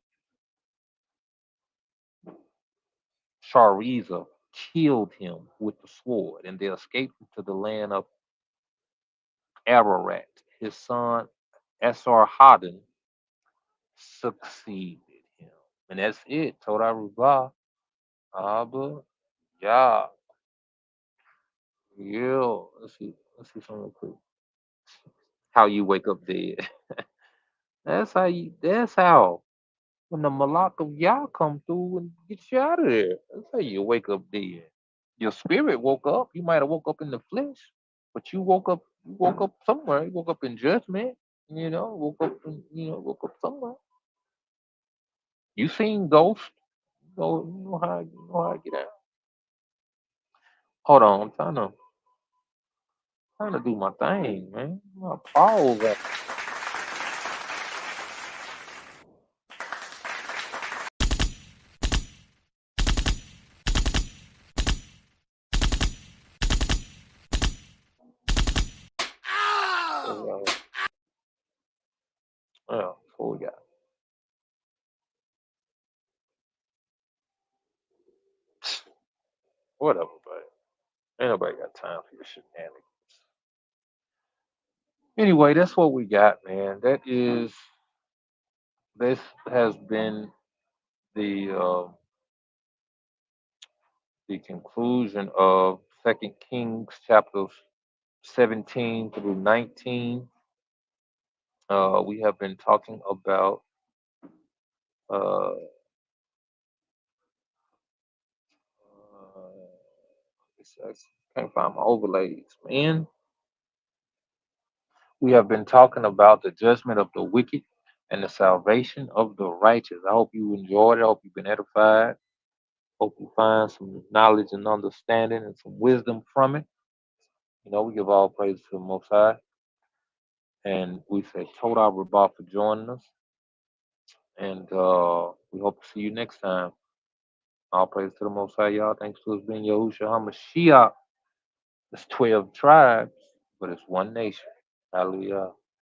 killed him with the sword, and they escaped into the land of Ararat. His son Esarhaddon succeeded him. And that's it. Toda Rubah, Abba, Yah. Yeah. Let's see something real quick. How you wake up dead. That's how when the Malak of Yah come through and get you out of there. That's how you wake up dead. Your spirit woke up. You might have woke up in the flesh, but you woke up somewhere. You woke up in judgment, woke up somewhere. You seen ghosts. You know how I get out. Hold on, I'm trying to do my thing, man. My pause. Yeah, that's what we got. Whatever, but ain't nobody got time for your shenanigans. Anyway, that's what we got, man. This has been the conclusion of Second Kings chapters 17 through 19. We have been talking about uh, I can't find my overlays, man. We have been talking about the judgment of the wicked and the salvation of the righteous. I hope you enjoyed it. I hope you've been edified. Hope you find some knowledge and understanding and some wisdom from it. We give all praise to the Most High. And we say Todah Rabah for joining us. And we hope to see you next time. All praise to the Most High, y'all. Thanks to us being Yahushua HaMashiach. It's 12 tribes, but it's one nation. Hallelujah.